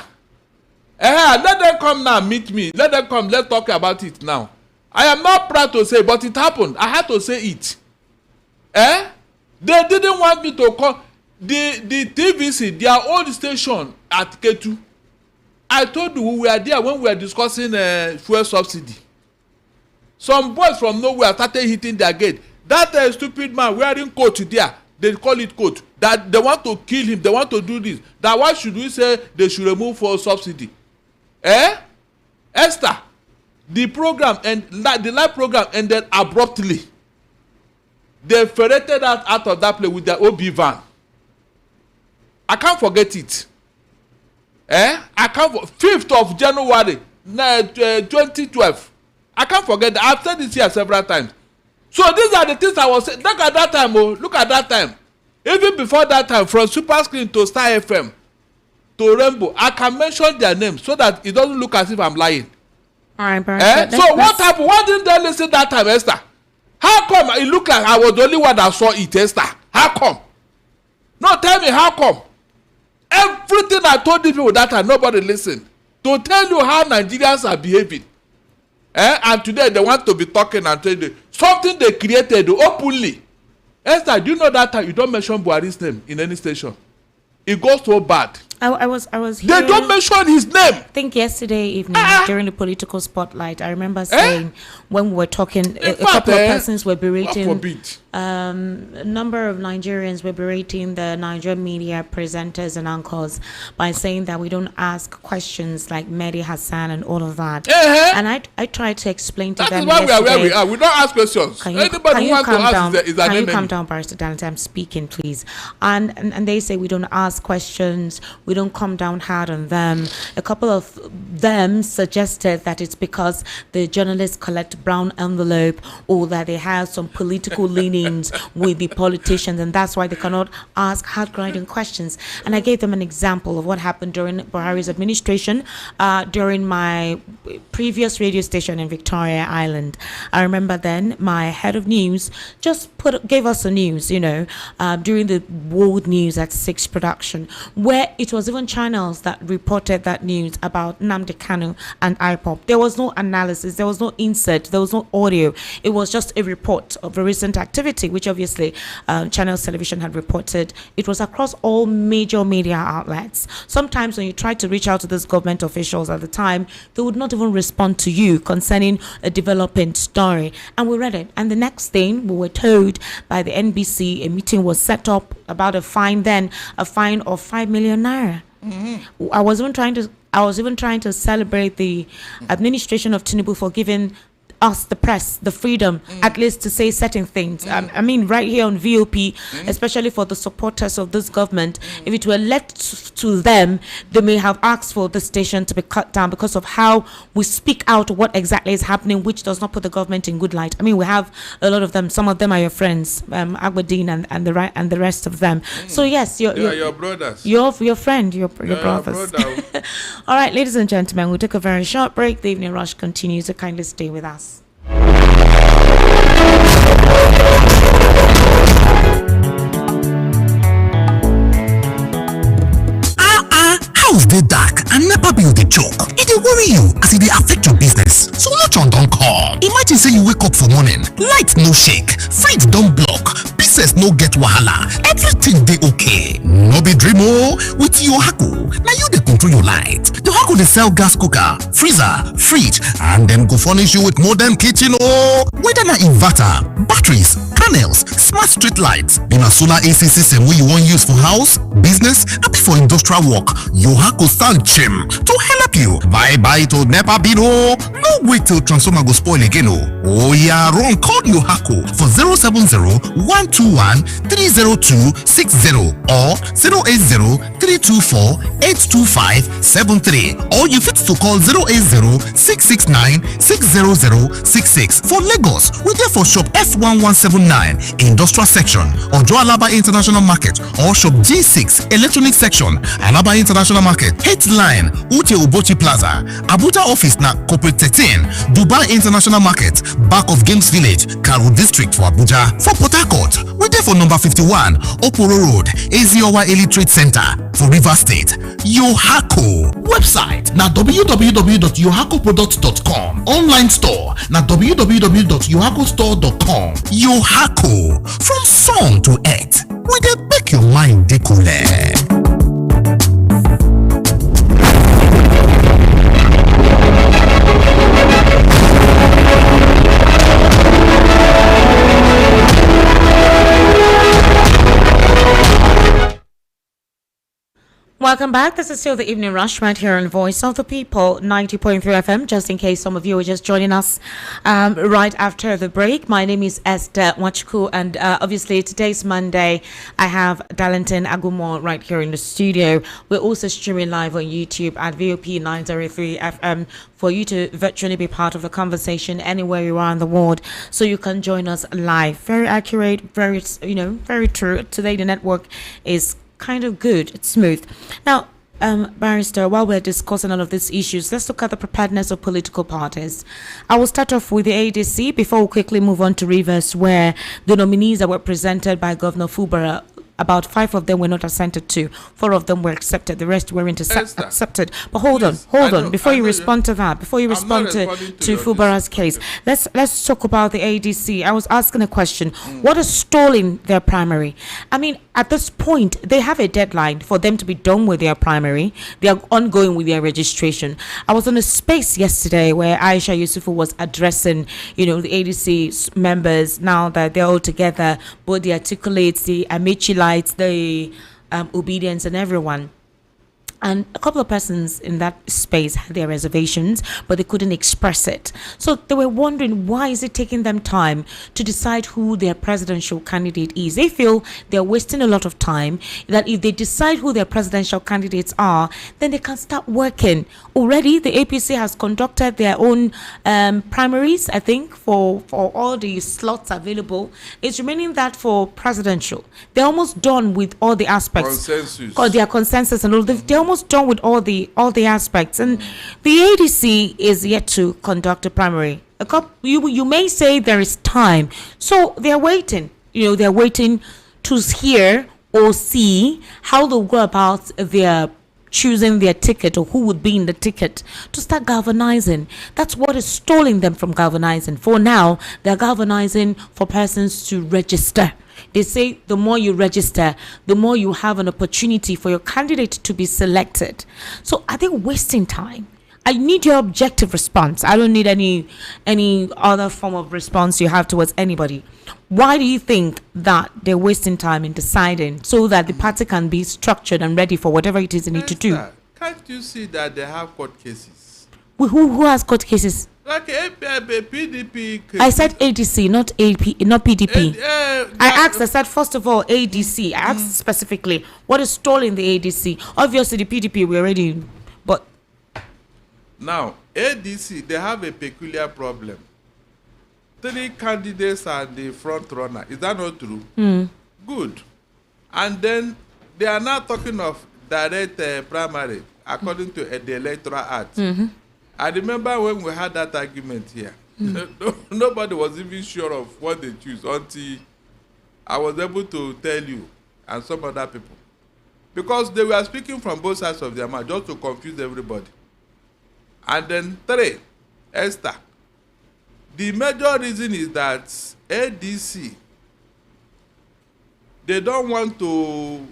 Let them come now and meet me. Let them come. Let's talk about it now. I am not proud to say, but it happened. I had to say it. They didn't want me to come. The TVC, their old station at Ketu. I told you we were there when we were discussing fuel subsidy. Some boys from nowhere started hitting their gate. That stupid man wearing coat there, they call it coat. That they want to kill him. They want to do this. That why should we say they should remove fuel subsidy? Esther, the program and the live program ended abruptly. They ferreted out of that place with their OB van. I can't forget it. I can't. 5th of January 2012. I can't forget that. I've said this here several times. So these are the things I was saying. Look at that time, look at that time. Even before that time, from Super Screen to Star FM to Rainbow, I can mention their names so that it doesn't look as if I'm lying. All right, Barrister. So what happened? Why didn't they listen that time, Esther? How come it looked like I was the only one that saw it, Esther? How come? No, tell me how come? Everything I told these people that time, nobody listened. To tell you how Nigerians are behaving. And today they want to be talking and telling you something they created openly. Esther, do you know that you don't mention Buhari's name in any station? It goes so bad. I was hearing, they don't mention his name. I think yesterday evening during the political spotlight, I remember saying when we were talking, a couple of persons were berating, a number of Nigerians were berating the Nigerian media presenters and anchors by saying that we don't ask questions like Mehdi Hassan and all of that. And I tried to explain to them yesterday. That is why we are where we are. We don't ask questions. Anybody who wants to ask is can you calm down, Barrister Dallas? I'm speaking, please. And they say we don't ask questions. We don't come down hard on them. A couple of them suggested that it's because the journalists collect brown envelope or that they have some political leanings with the politicians, and that's why they cannot ask hard-grinding questions. And I gave them an example of what happened during Buhari's administration, during my previous radio station in Victoria Island. I remember then my head of news just gave us a news, during the world news at 6 production, where it was even channels that reported that news about Nnamdi Kanu and IPOP. There was no analysis, there was no insert, there was no audio. It was just a report of a recent activity, which obviously Channels Television had reported. It was across all major media outlets. Sometimes when you try to reach out to these government officials at the time, they would not even respond to you concerning a developing story. And we read it. And the next thing, we were told by the NBC, a meeting was set up about a fine of 5 million naira. I was even trying to celebrate the administration of Tinubu for giving us, the press, the freedom at least to say certain things. I mean, right here on VOP, especially for the supporters of this government, if it were left to them, they may have asked for the station to be cut down because of how we speak out what exactly is happening, which does not put the government in good light. I mean, we have a lot of them. Some of them are your friends, Agbadin and the rest of them. So yes, your brothers. Your friend, your brothers. All right, ladies and gentlemen, we'll take a very short break. The Evening Rush continues, so kindly stay with us. House dey dark and NEPA bill dey choke. E dey worry you as e dey affect your business. So no turn don come. Imagine say you wake up for morning, light no shake, fridge don block, business no get wahala, everything dey okay. No be dream o. With Yohaku, na you dey control your light. Yohaku dey sell gas cooker, freezer, fridge, and dem go furnish you with modern kitchen o. Whether na inverter, batteries, panels, smart street lights, na solar AC system wey you wan use for house, business, abi for industrial work, Yohaku stand chim to help you. Bye to NEPA bill o. No wait till transformer go spoil again o. Oya run call Yohaku for 070-121-30260 or 080-324-82573, or you fit to call 080-669-60066. For Lagos, we dey for shop F1179 Industrial Section, Ojo Alaba International Market, or shop G6 Electronic Section, Alaba International Market, Headline, Ute Ubochi Plaza, Abuja office na Corporate 13, Dubai International Market, back of Games Village, Karu District for Abuja. For Port Harcourt, we dey for number 51, Oporo Road, Eziowa Elite Trade Center for Rivers State. Yohaku website na www.yohakuproducts.com. Online store na www.yohakustore.com. Yohaku, from sun to earth, we dey make your mind dey cool. Welcome back. This is still the Evening Rush right here on Voice of the People, 90.3 FM, just in case some of you are just joining us right after the break. My name is Esther Wachuku, and obviously today's Monday. I have Darlington Agumo right here in the studio. We're also streaming live on YouTube at VOP 903 FM for you to virtually be part of the conversation anywhere you are in the world, so you can join us live. Very accurate, very true. Today the network is kind of good, it's smooth. Now, Barrister, while we're discussing all of these issues, let's look at the preparedness of political parties. I will start off with the ADC before we quickly move on to Rivers, where the nominees that were presented by Governor Fubara, about 5 of them were not assented to, 4 of them were accepted, the rest weren't accepted. But hold on, before you respond to that, before you respond to Fubara's case, let's talk about the ADC. I was asking a question. What is stalling their primary? I mean, at this point, they have a deadline for them to be done with their primary. They are ongoing with their registration. I was on a space yesterday where Aisha Yusufu was addressing, the ADC members, now that they're all together, both the Articulates, the Amici Lights, the Obedience, and everyone. And a couple of persons in that space had their reservations, but they couldn't express it. So they were wondering, why is it taking them time to decide who their presidential candidate is? They feel they're wasting a lot of time, that if they decide who their presidential candidates are, then they can start working. Already, the APC has conducted their own primaries, I think, for all the slots available. It's remaining that for presidential. They're almost done with all the aspects. Consensus. Because their consensus and all. They're almost done with all the aspects. And the ADC is yet to conduct a primary. You may say there is time. So they're waiting. They're waiting to hear or see how they'll go about their choosing their ticket, or who would be in the ticket, to start galvanizing. That's what is stalling them from galvanizing. For now, they're galvanizing for persons to register. They say the more you register, the more you have an opportunity for your candidate to be selected. So are they wasting time? I need your objective response. I don't need any other form of response you have towards anybody. Why do you think that they're wasting time in deciding so that the party can be structured and ready for whatever it is they need to do? Can't you see that they have court cases? Who has court cases? Like PDP. I said ADC, not PDP. I said, first of all, ADC. I asked specifically, what is stalling the ADC? Obviously, the PDP, we already, but... Now, ADC, they have a peculiar problem. 3 candidates are the front runner. Is that not true? Good. And then they are now talking of direct primary, according to the Electoral Act. I remember when we had that argument here. Nobody was even sure of what they choose until I was able to tell you and some other people. Because they were speaking from both sides of their mouth just to confuse everybody. And then 3, Esther. The major reason is that ADC, they don't want to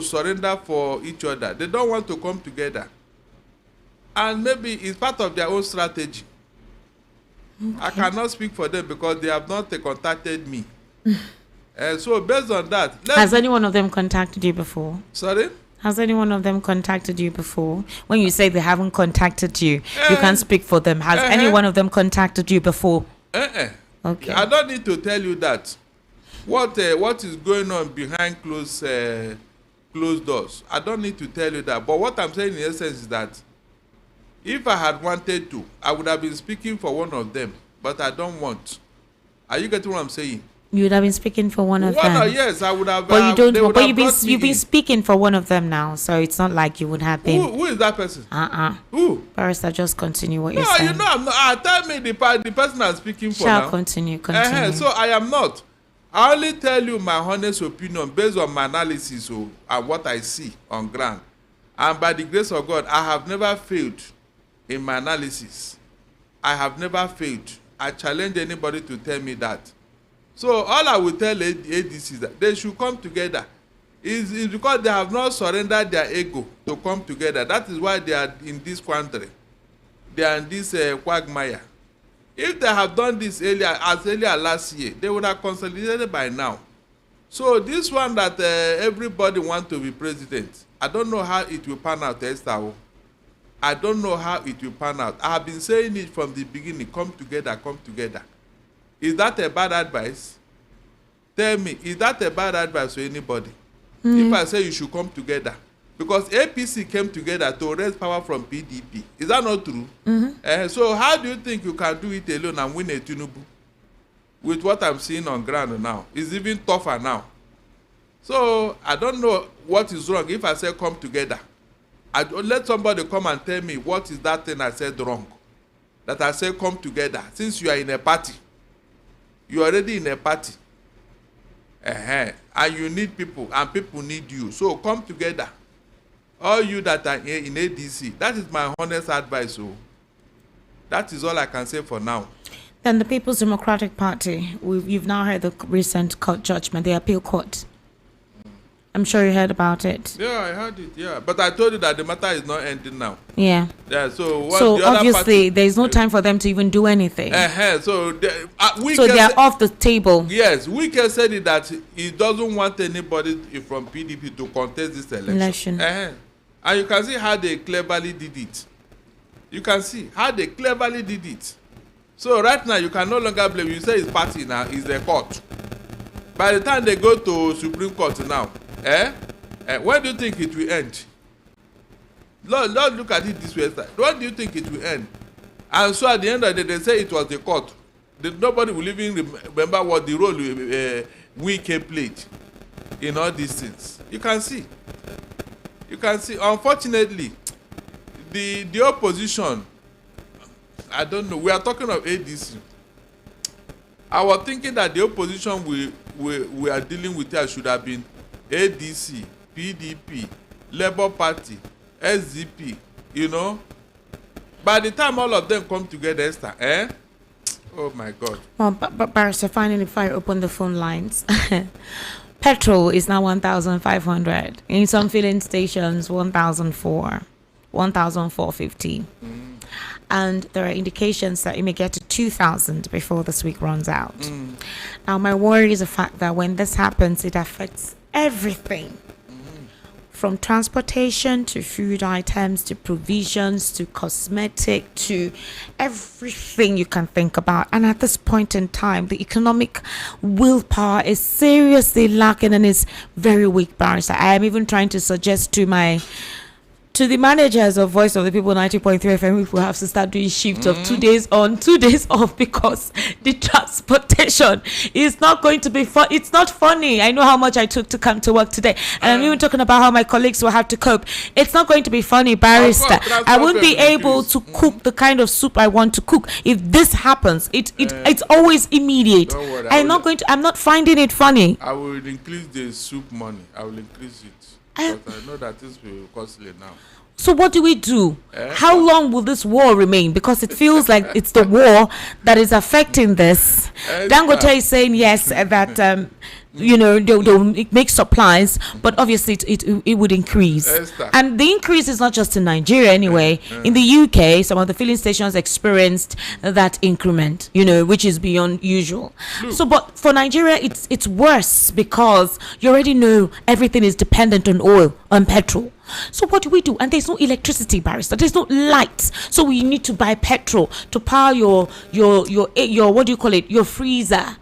surrender for each other. They don't want to come together. And maybe it's part of their own strategy. Okay. I cannot speak for them because they have not contacted me. So based on that... Has any one of them contacted you before? Sorry? Has any one of them contacted you before? When you say they haven't contacted you, you can't speak for them. Has any one of them contacted you before? Okay. I don't need to tell you that. What is going on behind closed doors? I don't need to tell you that. But what I'm saying in essence is that if I had wanted to, I would have been speaking for one of them. But I don't want. Are you getting what I'm saying? You would have been speaking for one of them. Yes, I would have. But you don't. But you've been speaking for one of them now, so it's not like you would have been. Who is that person? Who? Barrister, just continue what you're saying. No, I'm not. Tell me the person I'm speaking for now. Continue. So I am not. I only tell you my honest opinion based on my analysis and what I see on ground. And by the grace of God, I have never failed in my analysis. I have never failed. I challenge anybody to tell me that. So all I will tell ADC is that they should come together. It's because they have not surrendered their ego to come together. That is why they are in this quandary. They are in this quagmire. If they have done this earlier as last year, they would have consolidated by now. So this one that everybody wants to be president, I don't know how it will pan out, Esther. I don't know how it will pan out. I have been saying it from the beginning, come together, come together. Is that a bad advice? Tell me, is that a bad advice to anybody? If I say you should come together? Because APC came together to raise power from PDP. Is that not true? So how do you think you can do it alone and win a Tinubu? With what I'm seeing on ground now. It's even tougher now. So I don't know what is wrong if I say come together. Let somebody come and tell me what is that thing I said wrong. That I say come together. Since you are in a party. You are already in a party. And you need people, and people need you. So come together. All you that are in ADC. That is my honest advice. So that is all I can say for now. Then the People's Democratic Party. You've now heard the recent court judgment, the appeal court. I'm sure you heard about it. Yeah, I heard it. Yeah, but I told you that the matter is not ending now. Yeah. Yeah. So the obviously there is no time for them to even do anything. So they are off the table. Yes, Wike said it that he doesn't want anybody from PDP to contest this election. And you can see how they cleverly did it. You can see how they cleverly did it. So right now, you can no longer blame. You say it's party now, it's the court. By the time they go to Supreme Court now, when do you think it will end? Lord, look at it this way. When do you think it will end? And so at the end of the day, they say it was the court. Nobody will even remember what the role Wike played in all these things. You can see. You can see. Unfortunately, the opposition, I don't know. We are talking of ADC. I was thinking that the opposition we are dealing with here should have been ADC, PDP, Labour Party, SDP, you know. By the time all of them come together, Esther, oh my God. Well, but Barrister, finally, if I open the phone lines, petrol is now 1,500. In some filling stations, 1,450. And there are indications that it may get to 2,000 before this week runs out. Now, my worry is the fact that when this happens, it affects everything. From transportation to food items to provisions to cosmetic to everything you can think about. And at this point in time, the economic willpower is seriously lacking and is very weak, Barrister. I am even trying to suggest to the managers of Voice of the People 90.3 FM, if we have to start doing shifts of 2 days on, 2 days off, because the transportation is not going to be fun. It's not funny. I know how much I took to come to work today, and I'm even talking about how my colleagues will have to cope. It's not going to be funny, Barrister. I won't be able to cook the kind of soup I want to cook if this happens. It's always immediate. Don't worry, I'm not finding it funny. I will increase the soup money. I will increase it. But I know that this will be costly now. So what do we do? How long will this war remain? Because it feels like it's the war that is affecting this. Dangote is saying yes, that they'll make supplies, but obviously it would increase. And the increase is not just in Nigeria anyway. In the UK, some of the filling stations experienced that increment, which is beyond usual. So, but for Nigeria, it's worse because you already know everything is dependent on oil, on petrol. So what do we do? And there's no electricity, Barrister. There's no lights. So we need to buy petrol to power your what do you call it? Your freezer.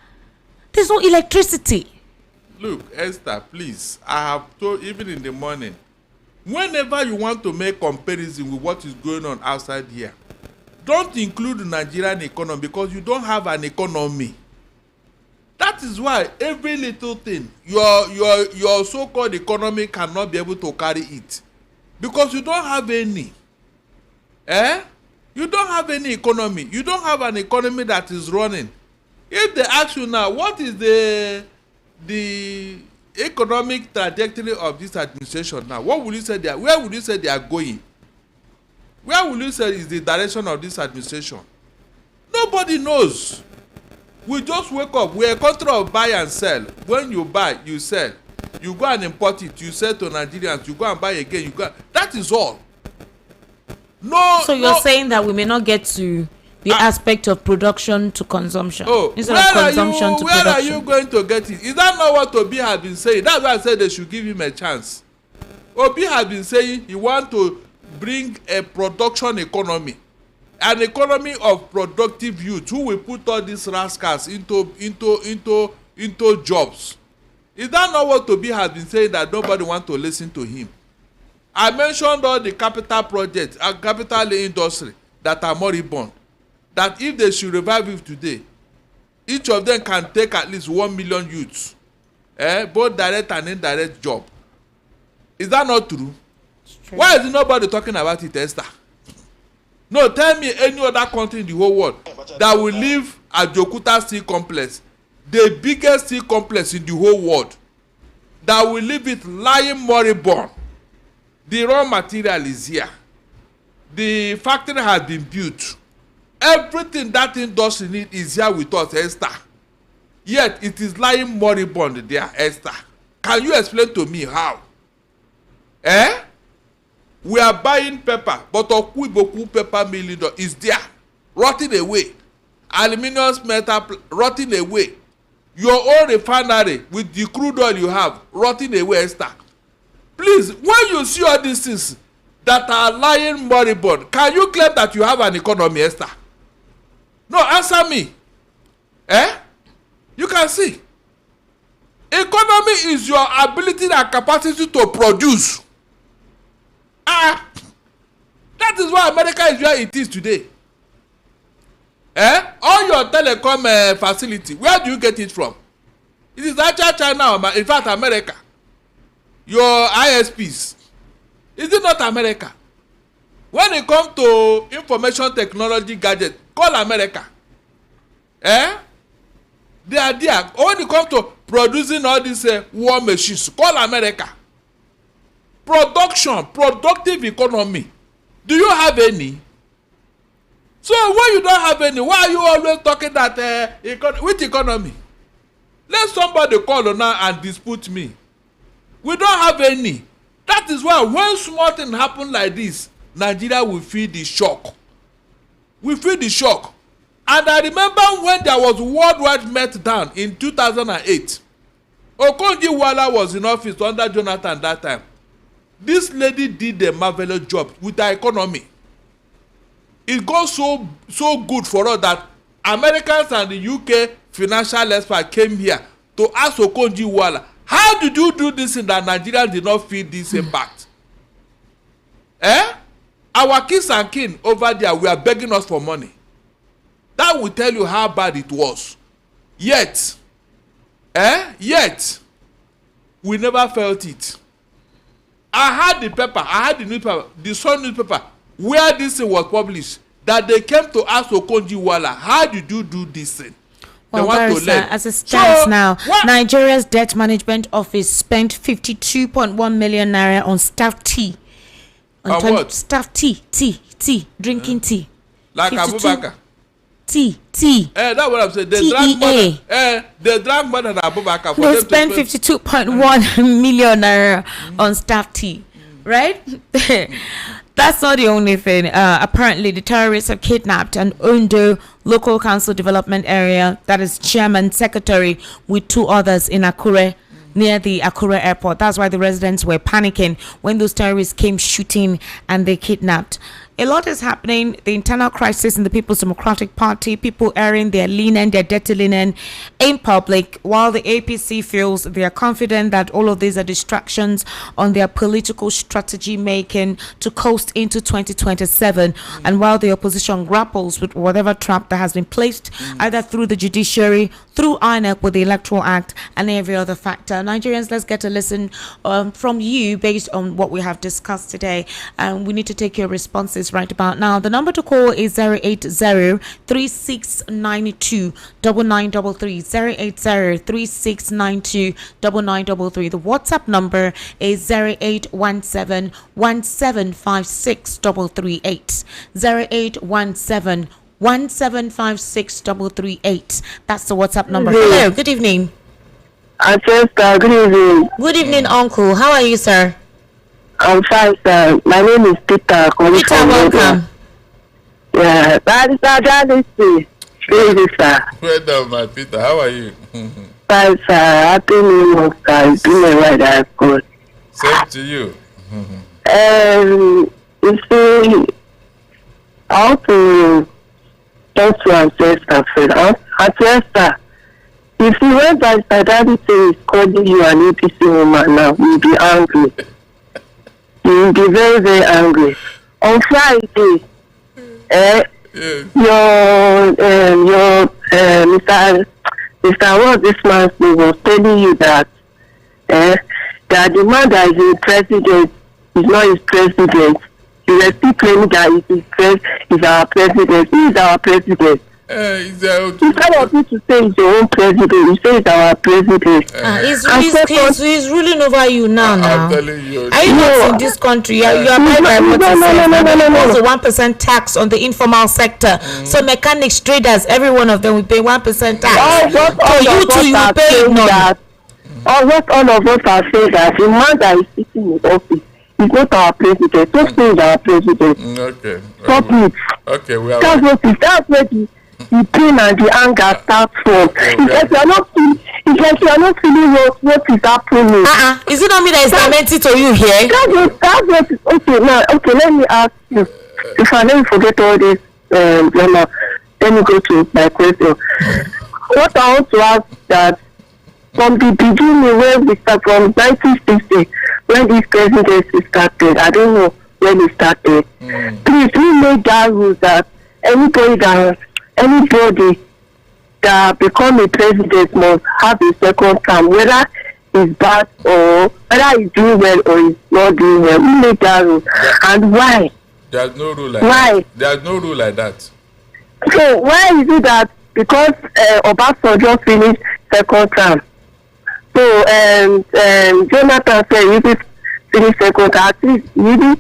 There's no electricity. Look, Esther, please. I have told, even in the morning, whenever you want to make comparison with what is going on outside here, don't include the Nigerian economy because you don't have an economy. That is why every little thing, your so-called economy cannot be able to carry it. Because you don't have any. You don't have any economy. You don't have an economy that is running. If they ask you now, what is the economic trajectory of this administration now, what will you say they are? Where would you say they are going? Where will you say is the direction of this administration? Nobody knows. We just wake up. We're a country of buy and sell. When you buy, you sell. You go and import it. You sell to Nigerians. You go and buy again. You go. That is all. No. So you're saying that we may not get to the aspect of production to consumption instead of consumption to production. Where are you going to get it? Is that not what Obi has been saying? That's why I said they should give him a chance. Obi has been saying he wants to bring a production economy. An economy of productive youth who will put all these rascals into jobs. Is that not what Toby has been saying, that nobody wants to listen to him? I mentioned all the capital projects and capital industry that are moribund. That if they should revive it today, each of them can take at least 1 million youths, both direct and indirect job. Is that not true? Why is nobody talking about it, Esther? No, tell me any other country in the whole world that will leave Ajokuta Steel Complex, the biggest steel complex in the whole world, that will leave it lying moribund. The raw material is here. The factory has been built. Everything that industry needs is here with us, Esther. Yet it is lying moribund there, Esther. Can you explain to me how? We are buying pepper, but Okuiboku pepper milling is there, rotting away. Aluminium metal rotting away. Your own refinery with the crude oil you have rotting away, Esther. Please, when you see all these things, that are lying moribund. Can you claim that you have an economy, Esther? No, answer me. You can see. Economy is your ability and capacity to produce. That is why America is where it is today. All your telecom facility, where do you get it from? It is actually China, in fact America. Your ISPs, is it not America? When it comes to information technology gadget, call America. They are there. When it comes to producing all these war machines, call America. Production, productive economy. Do you have any? So when you don't have any, why are you always talking that which economy? Let somebody call now and dispute me. We don't have any. That is why when small thing happen like this, Nigeria will feel the shock. We feel the shock. And I remember when there was worldwide meltdown in 2008. Okonjo-Iweala was in office under Jonathan that time. This lady did a marvelous job with her economy. It goes so good for us that Americans and the UK financial experts came here to ask Okonjo-Iweala, how did you do this in that Nigeria did not feel this impact? Our kids and kin over there were begging us for money. That will tell you how bad it was. Yet, we never felt it. I had the paper, I had the newspaper, the Sun newspaper, where this thing was published, that they came to ask Okonjo-Iweala, how did you do this thing? Well, Barrister, as it stands now, Nigeria's Debt Management Office spent 52.1 million naira on staff tea. On what? Staff tea, drinking tea. Like Abubakar. Tea. That's what I'm saying. They drank more than Abubakar. They spent 52.1 million naira on staff tea, right? That's not the only thing. Apparently, the terrorists have kidnapped an Ondo local council development area, that is chairman, secretary, with two others in Akure, near the Akure airport. That's why the residents were panicking when those terrorists came shooting and they kidnapped. A lot is happening. The internal crisis in the People's Democratic Party, people airing their linen, their dirty linen in public, while the APC feels they are confident that all of these are distractions on their political strategy making to coast into 2027. And while the opposition grapples with whatever trap that has been placed, either through the judiciary, through INEC with the Electoral Act, and every other factor. Nigerians, let's get a listen from you based on what we have discussed today. And we need to take your responses right about now. The number to call is 080-3692-9933, 080-3692-9933. The WhatsApp number is 0817-1756-338, 0817-1756-338. That's the WhatsApp number. Hello, good evening. Good evening. Good evening, Uncle. How are you, sir? I'm fine, sir. My name is Peter. Peter, welcome. Yeah, that is sir. Well done, my Peter. How are you? Fine, sir. Happy New Year, sir. It's been a while that I've got. Same to you. You see, I want to talk to ancestor first. Ancestor, if you went by Daddy is calling you an APC woman now, you'll be angry. You'll be very, very angry. On Friday, your Mr. What this man was telling you that that the man that is the president is not his president. You were still claiming that is our president. He is our president. Instead of you to say it's your own president, you say it's our president. He's ruling over you now. I'm telling you. Are you not in this country? You are by what he says. The 1% tax on the informal sector. So mechanics, traders, every one of them will pay 1% tax. So you too, you will pay none. What all of us are saying that the man that is sitting in office is not our president. Don't say he's our president. Okay. Stop it. Okay, we are. That's what the pain and the anger starts from. Because It's like you are not feeling what is happening. Is it not me that is lamenting to you here? That's what okay, now, okay, let me ask you. If I let me forget all this, let me go to my question. What I want to ask that from the beginning, when we start from 1960, when this presidency started, I don't know when it started. Please, we made that rule that anybody that become a president must have a second term, whether it's bad or whether he's doing well or he's not doing well. We made that rule. And why? There's no rule like that. There's no rule like that. So why is it that because Obasanjo finished second term, so Jonathan said you did finish second term, at least you did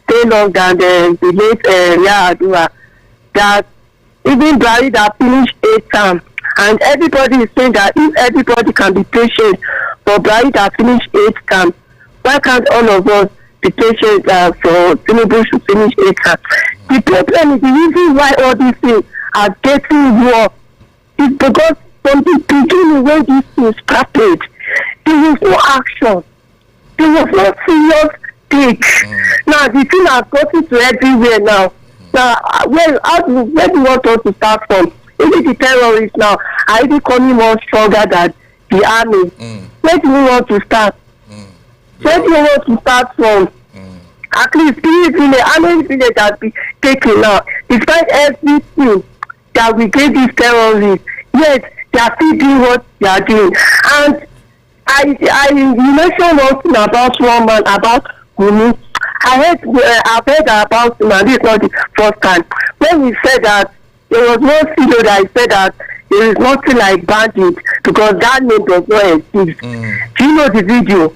stay long than the late Yar'Adua, that even Buhari that finished 8th term, and everybody is saying that if everybody can be patient for Buhari that finished 8th term, why can't all of us be patient for Tinubu to finish 8th term? The problem is the reason why all these things are getting worse is because from the beginning when these things started, there was no action. There was no serious take. Now the thing has gotten to everywhere now. Now, where do you want us to start from? Even the terrorists now are even coming more stronger than the army. Where do you want to start? Where do you want to start from? At least how many village has been taken now? Despite everything that we gave these terrorists, yet they are still doing what they are doing. And you mentioned one thing about one man, about Gumi. I've heard about him, and this is not the first time. When he said that there was one video that he said that there is nothing like bandit because that name does not exist. Do you know the video?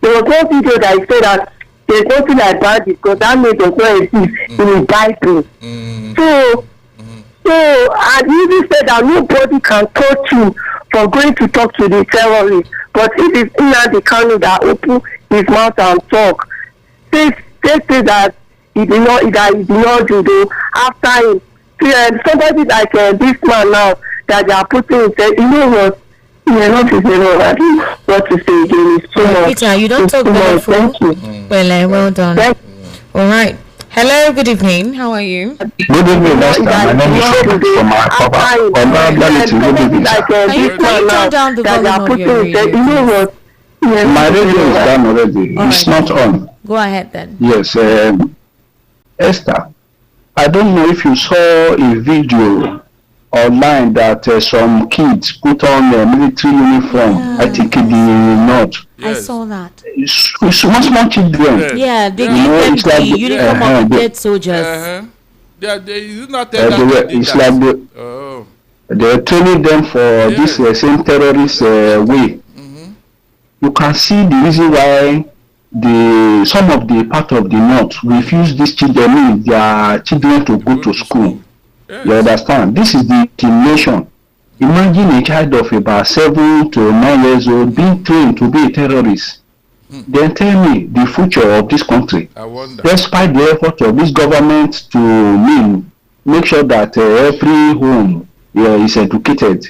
There was one video that he said that there is nothing like bandit because that name does not exist in the Bible. So and he even said that nobody can touch you for going to talk to the terrorists. But it is Nnamdi Kanu that open his mouth and talk. They say that he did not do though. After him, somebody like this man now that they are putting in, say, you know what? Enough is enough. I think what to say again is too much. Peter, you don't talk about Thank you. Well done. All right. Hello, good evening. How are you? Good evening, Esther. My name is Robert from our cover. Can you turn down the volume of your radio? You know what? My radio is done already. It's not on. Go ahead then. Yes, Esther. I don't know if you saw a video online that some kids put on a military uniform. I think in the north. Yes. I saw that. It's small children. Yes. Yeah, they give them it's the like uniform of the dead soldiers. It's not It's like they're training them for this same terrorist way. You can see the reason why some of the part of the north refuse these children, their children to go to school. Yes. You understand? This is the nation. Imagine a child of about 7 to 9 years old being trained to be a terrorist. Then tell me the future of this country. I wonder. Despite the effort of this government to make sure that every home is educated.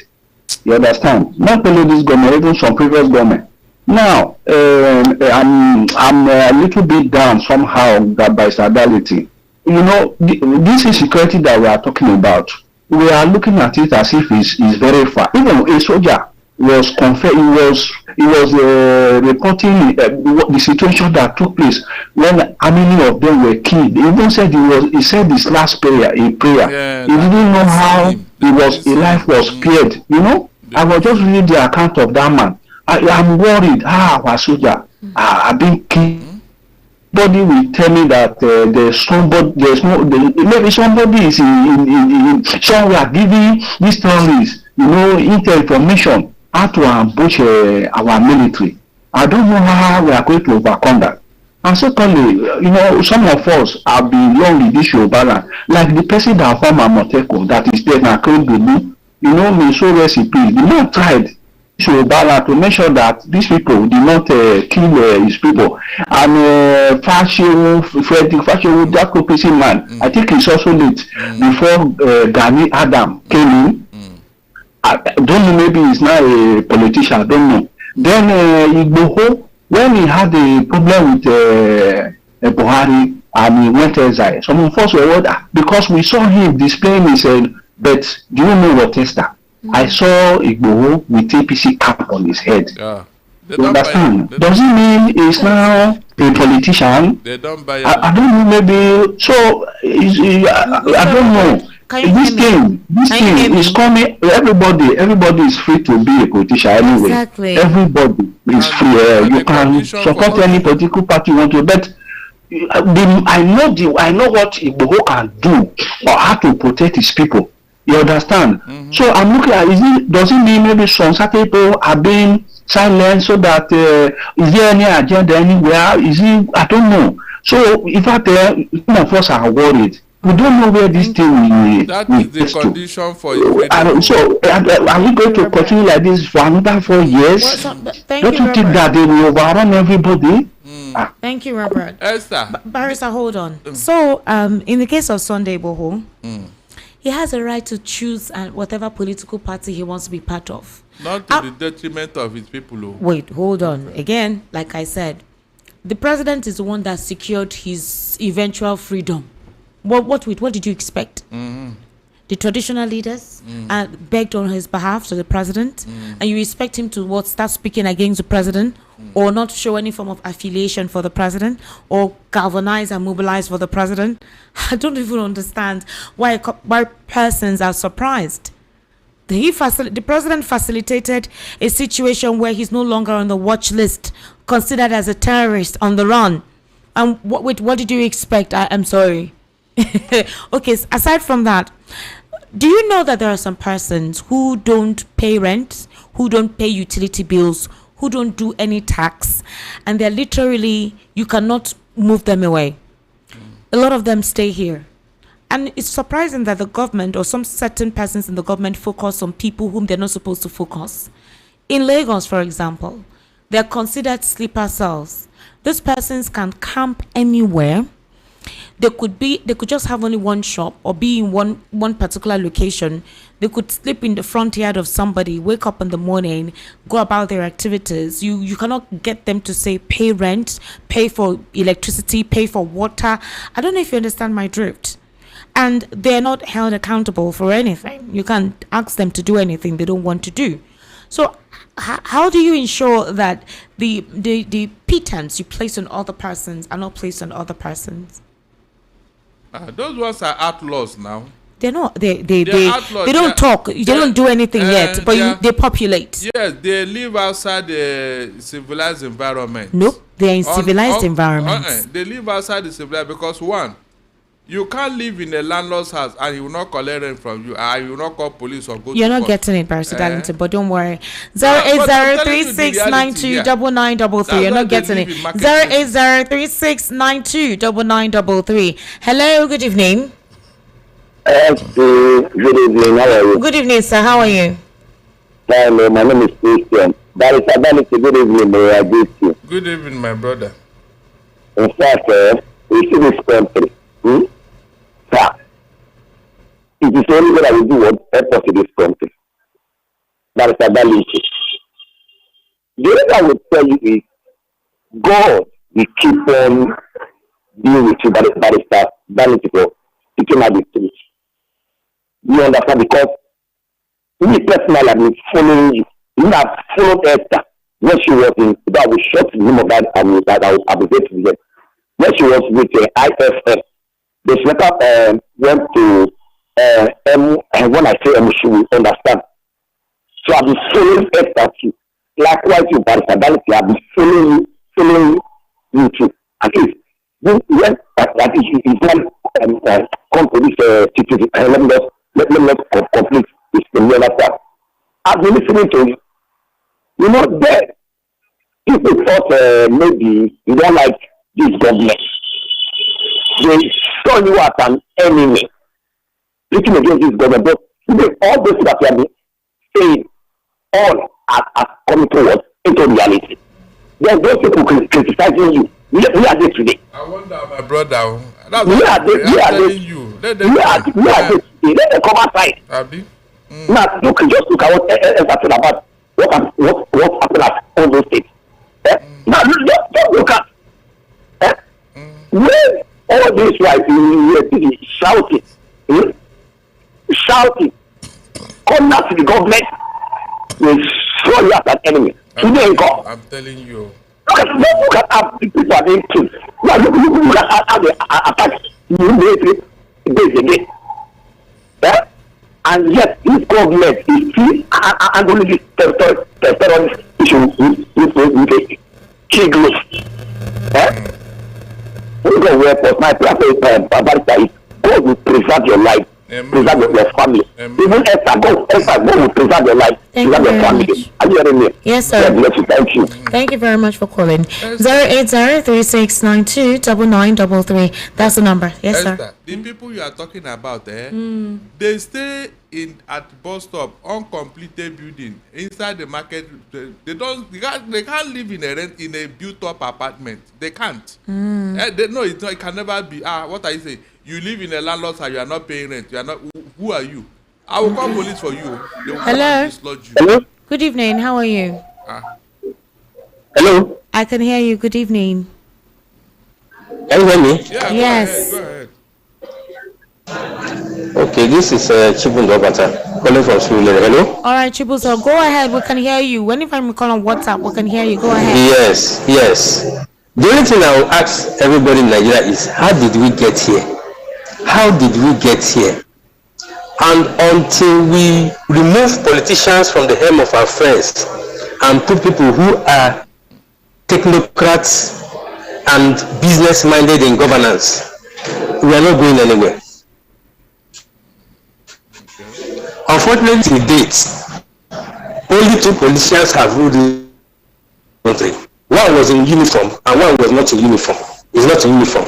You understand? Not only this government, even some previous government. Now, I'm a little bit down somehow by stability. You know, this insecurity that we are talking about, we are looking at it as if it's very far. Even a soldier was reporting the situation that took place when how many of them were killed. He even said he said his last prayer, a prayer. Yeah, he didn't know how his life was spared. You know, I was just reading the account of that man. I'm worried. Our soldier are being killed. Somebody will tell me that maybe somebody is in somewhere giving these terrorists, information how to ambush our military. I don't know how we are going to overcome that. And certainly, some of us have been long in this show balance, like the person that formed Amoteko that is there now, may show recipes. The man tried to make sure that these people did not kill his people. And Frederick Fashewu, that Kopisi man, I think he's also late before Gani Adam came in. I don't know, maybe he's not a politician, I don't know. Then Igboho, when he had a problem with Buhari and he went exile, some of us were because we saw him displaying his but do you know what, Esther? I saw Igboho with APC cap on his head. Yeah. You understand? Does it mean he's now a politician? They don't buy I don't know, maybe. So, I don't know. This thing is coming. Everybody is free to be a politician anyway. Exactly. Everybody is free. You can support any political party you want to, but I know what Igboho can do or how to protect his people. You understand? Mm-hmm. So I'm looking at does it mean maybe some certain people are being silent so that is there any agenda anywhere? I don't know. So in fact, some of us are worried. We don't know where this thing will. That is the condition for you. So are we going to continue like this for another 4 years? Don't you think that they will overrun everybody? Thank you, Robert. Esther. Barrister, hold on. So, in the case of Sunday Igboho, he has a right to choose whatever political party he wants to be part of. Not to the detriment of his people. Wait, hold on. Again, like I said, the president is the one that secured his eventual freedom. What did you expect? The traditional leaders begged on his behalf to the president, and you expect him to start speaking against the president, or not show any form of affiliation for the president, or galvanize and mobilize for the president? I don't even understand why persons are surprised. The president facilitated a situation where he's no longer on the watch list, considered as a terrorist on the run. And what did you expect? I'm sorry. Okay, aside from that, do you know that there are some persons who don't pay rent, who don't pay utility bills, who don't do any tax, and they're literally, you cannot move them away? A lot of them stay here. And it's surprising that the government or some certain persons in the government focus on people whom they're not supposed to focus. In Lagos, for example, they're considered sleeper cells. These persons can camp anywhere. They could just have only one shop or be in one particular location. They could sleep in the front yard of somebody, wake up in the morning, go about their activities. You cannot get them to say pay rent, pay for electricity, pay for water. I don't know if you understand my drift. And they're not held accountable for anything. You can't ask them to do anything they don't want to do. So how do you ensure that the pretense you place on other persons are not placed on other persons? Those ones are outlaws now. They're not. They outlaws. They don't talk. They don't do anything yet. But they populate. Yes, they live outside the civilized environment. Nope, they're in civilized environments. They live outside the civilized because one, you can't live in a landlord's house and he will not collect rent from you. You will not call police or go. You're not getting it, Barrister Darlington, but don't worry. 08036929933. You're not getting it. 08036929933. Hello, good evening. Good evening. How are you? Good evening, sir. How are you? My name is Christian. Barrister Darlington, good evening. I greet you. Good evening, my brother. In fact, we see this country. Sir, it is only what I will do what help us in this country. Barrister Darlington. The other I will tell you is God will keep on being with you, Barrister Darlington, speaking at the truth. You understand? Because me personally, I've been following you. You have followed Esther when she was in that was shot the name of that I was abrogated to them. When she was with IFF. The letter went to M, and when I say M, she will understand. So I've been following Esther too. Likewise, you, Barrister Darlington, I've been following you too. At least, when I think it's not come to this situation, let me not complete this from the other part. I've been listening to you. You know, there, people thought maybe you don't like this government. They saw you as an enemy, speaking against this government. But today, all those that you have been saying, all are coming towards into reality. There's those people criticizing you. We are there today. I wonder, my brother. We are there. Let them come outside. Let them come outside. Abi? Now, just look at what happened about what happened at all those states. Now, just look at when all this right you shouting, shouting, come out to the government, will throw you as an enemy. I'm telling you. Look at how people are being killed. Now, look at how they attack military base again. And yet, this government is still handling this terrorist issue with a key group. We go where for my prayer is God will preserve your life, preserve your family. Even Esther, God will preserve your life, preserve your family. Are you hearing me? Yes, sir. Thank you. Thank you very much for calling. 08036929933. That's the number. Yes, Esther, sir. the people you are talking about, they stay at bus stop, uncompleted building inside the market. They can't live in a built-up apartment. They can't. It can never be. What are you saying? You live in a landlord's house, you are not paying rent. You are not. Who are you? I will call police for you. They will come and dislodge you. Hello? Good evening. How are you? Hello? I can hear you. Good evening. Can you hear me? Yeah, Yes. Go ahead. Okay, this is Chibun Dobata calling from Sweden. Hello? All right, Chibuzo, go ahead. We can hear you. Anytime we call on WhatsApp, we can hear you. Go ahead. Yes. The only thing I will ask everybody in Nigeria is, how did we get here? How did we get here? And until we remove politicians from the helm of our friends and put people who are technocrats and business-minded in governance, we are not going anywhere. Unfortunately, to date, only 2 politicians have ruled the country. One was in uniform and one was not in uniform. It's not in uniform.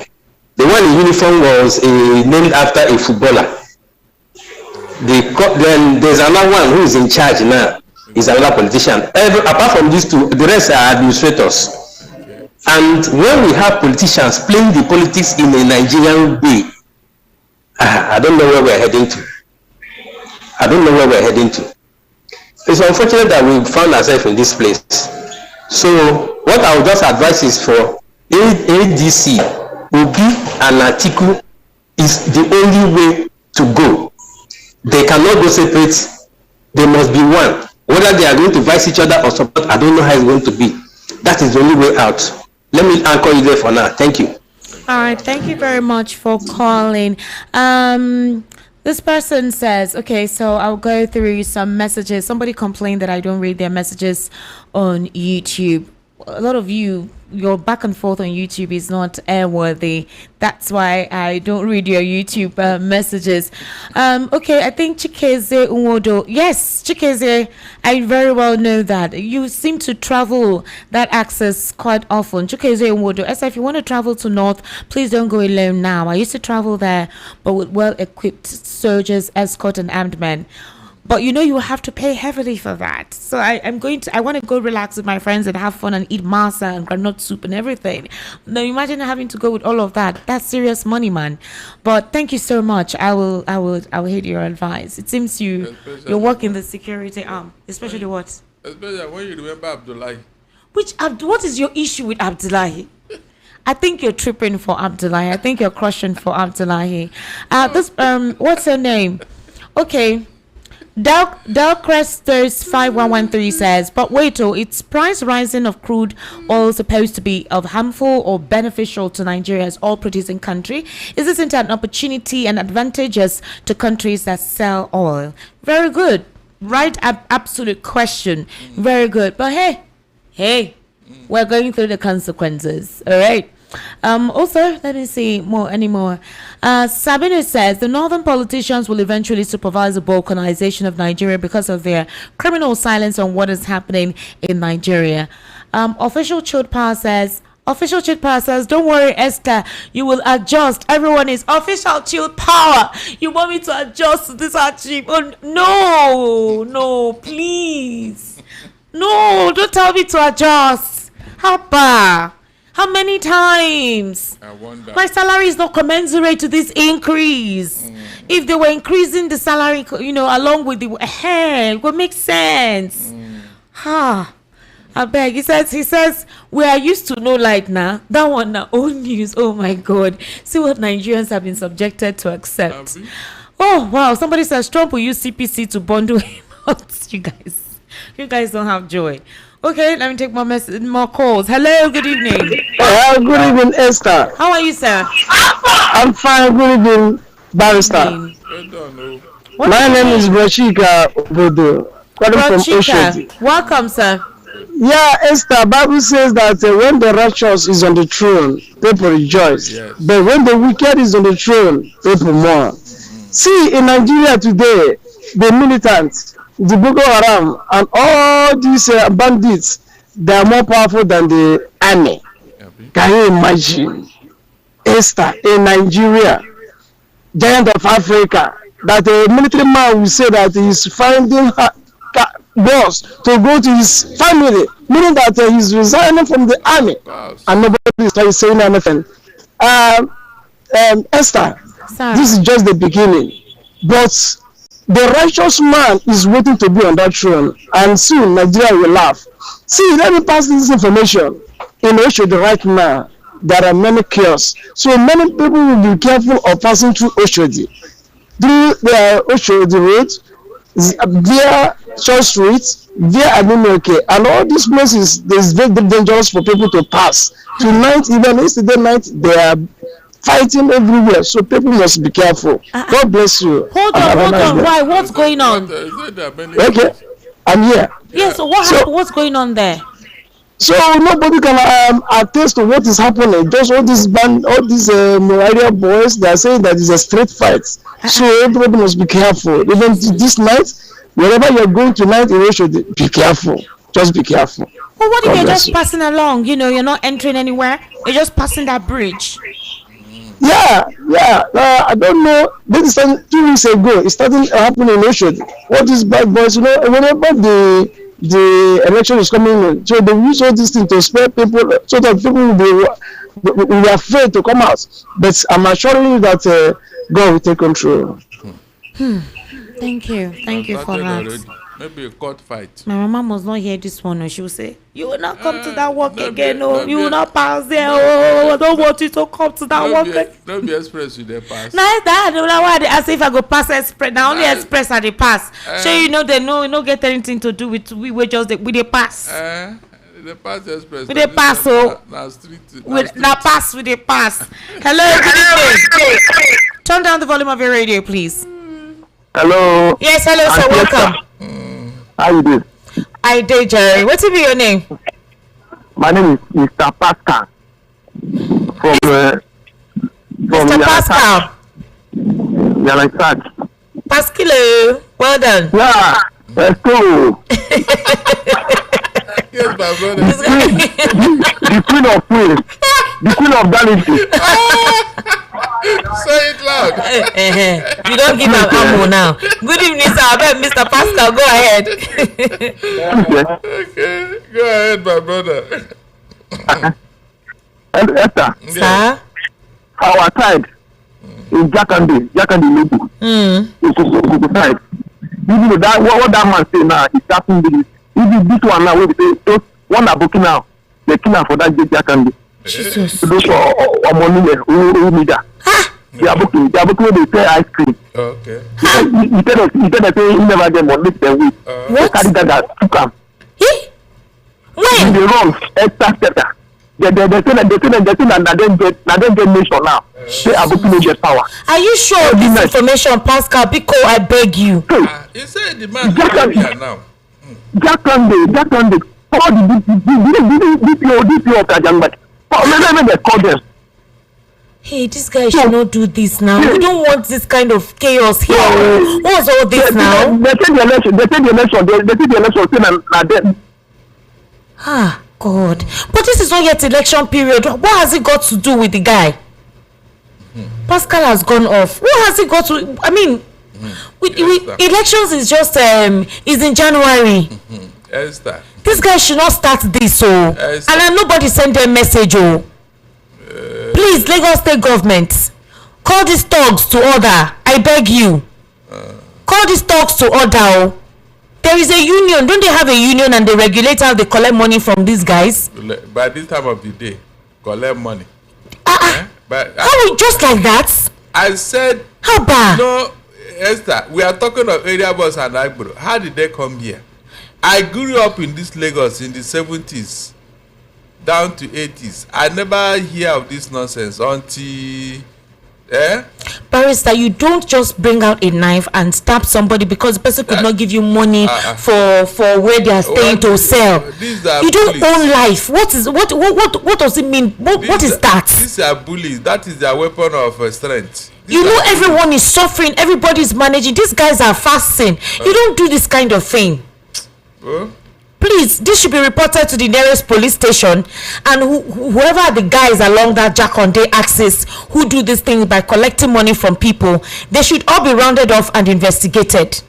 The one in uniform was named after a footballer. Then there's another one who is in charge now. He's another politician. Apart from these 2, the rest are administrators. And when we have politicians playing the politics in a Nigerian way, I don't know where we're heading to. It's unfortunate that we found ourselves in this place. So what I would just advise is for ADC, Obi and Atiku is the only way to go. They cannot go separate. They must be one. Whether they are going to vice each other or support, I don't know how it's going to be. That is the only way out. Let me anchor you there for now. Thank you. All right. Thank you very much for calling. This person says, okay, so I'll go through some messages. Somebody complained that I don't read their messages on YouTube. A lot of you, your back and forth on YouTube is not airworthy. That's why I don't read your YouTube messages. Okay, I think Chikeze Unwodo. Yes, Chikeze, I very well know that. You seem to travel that access quite often. Chikeze Unwodo. As if you want to travel to North, please don't go alone now. I used to travel there, but with well-equipped soldiers, escort, and armed men. But you have to pay heavily for that. So I want to go relax with my friends and have fun and eat masa and granite soup and everything. Now imagine having to go with all of that. That's serious money, man. But thank you so much. I will heed your advice. It seems you're working the security arm, especially what? Especially when you remember Abdullahi. What is your issue with Abdullahi? I think you're tripping for Abdullahi. I think you're crushing for Abdullahi. What's her name? Okay. Delcresters 5113 says, but wait, it's price rising of crude oil supposed to be of harmful or beneficial to Nigeria's oil producing country? Is this into an opportunity and advantageous to countries that sell oil? Very good. Right, absolute question. Very good. But hey, we're going through the consequences. All right. Also, let me see anymore. Sabine says the northern politicians will eventually supervise the balkanization of Nigeria because of their criminal silence on what is happening in Nigeria. Official Chudpa says, don't worry, Esther, you will adjust. Everyone is official child power. You want me to adjust to this achievement? No, please. No, don't tell me to adjust. How many times? I wonder. My salary is not commensurate to this increase. if they were increasing the salary, along with the it would make sense. I beg. He says we are used to no light now. That one now old news. Oh my God. See what Nigerians have been subjected to accept. Oh wow. Somebody says Trump will use CPC to bundle him out. You guys don't have joy. Okay, let me take more calls. Hello, good evening. Good evening, Esther. How are you, sir? I'm fine. Good evening, Barrister. My name is Rashika Obodo. Rashika, welcome, sir. Yeah, Esther, Bible says that when the righteous is on the throne, people rejoice. Yes. But when the wicked is on the throne, people mourn. See, in Nigeria today, the militants, the Boko Haram, and all these bandits, they are more powerful than the army. Can you imagine, Esther, in Nigeria, giant of Africa, that a military man will say that he is finding boss to go to his family, meaning that he's resigning from the army, and nobody is saying anything. Esther, this is just the beginning, but the righteous man is waiting to be on that throne, and soon Nigeria will laugh. See, let me pass this information. In Oshodi right now, there are many kiosks, so many people will be careful of passing through Oshodi. Through the Oshodi road, via Church Street, via Agunoke, and all these places, it's very dangerous for people to pass. Tonight, even yesterday night, they are fighting everywhere, so people must be careful. God bless you. Hold on. Why? What's going on? Okay, I'm here. Yeah, so what happened? What's going on there? So nobody can attest to what is happening. Just all these Moraria boys, they are saying that it's a street fight. So everybody must be careful. Even this night, wherever you're going tonight, you should be careful. Just be careful. Well, what if you're just passing along? You're not entering anywhere. You're just passing that bridge. Yeah. I don't know. This is 2 weeks ago. It started happening in Oshodi. All these bad boys, whenever the election is coming in, so they use all these things to spare people, so that people will be afraid to come out. But I'm assuring you that God will take control. Thank you for that. Maybe a court fight. My mama must not hear this one. She will say, "You will not come to that work again. No, you will not pass there. Oh, I don't want you to come to that work again." Don't be express with the pass. Now that as if I go pass express. Now only express at the pass. So they no get anything to do with we just with the pass. The pass express. With the pass, with the pass, with the pass. Hello, good evening. Turn down the volume of your radio, please. Hello. Yes, hello, sir. Welcome. How you doing? I did, Jerry. What's your name? My name is Mr. Pascal. Mr. Pascal. Yalaisak. Pascal, well done. Yeah, let's go. Yes, my brother. The queen of queens. The queen of Dality. Say it loud. You don't give an ammo now. Good evening, sir. I bet Mr. Pascal, go ahead. Okay, go ahead, my brother. And Esther, Sir? our side is Jakande local. It's side. Even that what that man say now is happening with even this one now, where they say so one are booking now, they kill her for that Jakande. Jesus. Those are money who need that. They are booking they sell ice cream. Okay. You tell us say you never get money them with. What? Carry that took am. When? They wrong, etc. They say that they get nation now. They are booking no get power. Are you sure of this information, Pascal? Because I beg you. He said the man is here now. Jakande. All the DPO of Kajang, let me call them. Hey, this guy should not do this now. We don't want this kind of chaos here. What's all this now? They say the election na them. Ah, God. But this is not yet election period. What has it got to do with the guy? Pascal has gone off. What has it got to... I mean, elections is just... is in January. Esther. This guy should not start this, and then nobody send a message, Please, Lagos State government, Call these thugs to order. I beg you. Call these thugs to order. There is a union. Don't they have a union and they regulate how they collect money from these guys? By this time of the day, collect money. But how just like that? I said, how bad? No, Esther, we are talking of area boys and Agboro. How did they come here? I grew up in this Lagos in the 70s down to 80s. I never hear of this nonsense until Barrister, you don't just bring out a knife and stab somebody because the person could not give you money for where they are staying to sell. You don't own life. What does it mean? What is that? These are bullies. That is their weapon of strength. You know everyone is suffering. Everybody is managing. These guys are fasting. You don't do this kind of thing. Please, this should be reported to the nearest police station, and whoever the guys along that Jakonde axis who do this thing by collecting money from people, they should all be rounded off and investigated.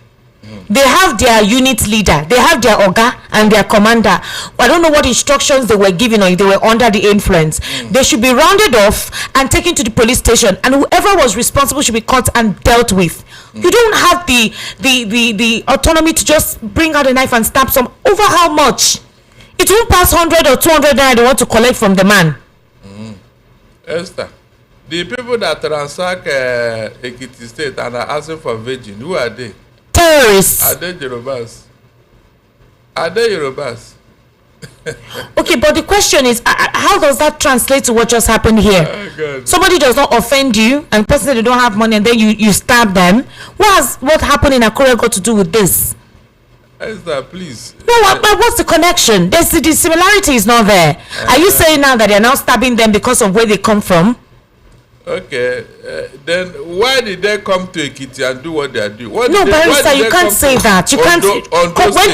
They have their unit leader, they have their oga and their commander. I don't know what instructions they were given or if they were under the influence. They should be rounded off and taken to the police station, and whoever was responsible should be caught and dealt with. You don't have the autonomy to just bring out a knife and stab some. Over how much? It won't pass 100 or 200 naira they want to collect from the man. Esther, the people that ransack Ekiti State and are asking for virgin, who are they? Terrorists. Are they Yorubas? Are they Yorubas? Okay, but the question is, how does that translate to what just happened here? Oh, somebody does not offend you and person said they don't have money and then you stab them. What happened in Akure got to do with this? Esther, please. No, but what's the connection? The similarity is not there. Are you saying now that they're now stabbing them because of where they come from? Okay, then why did they come to Ekiti and do what they are doing? No, Barrister, you can't say that. You can't.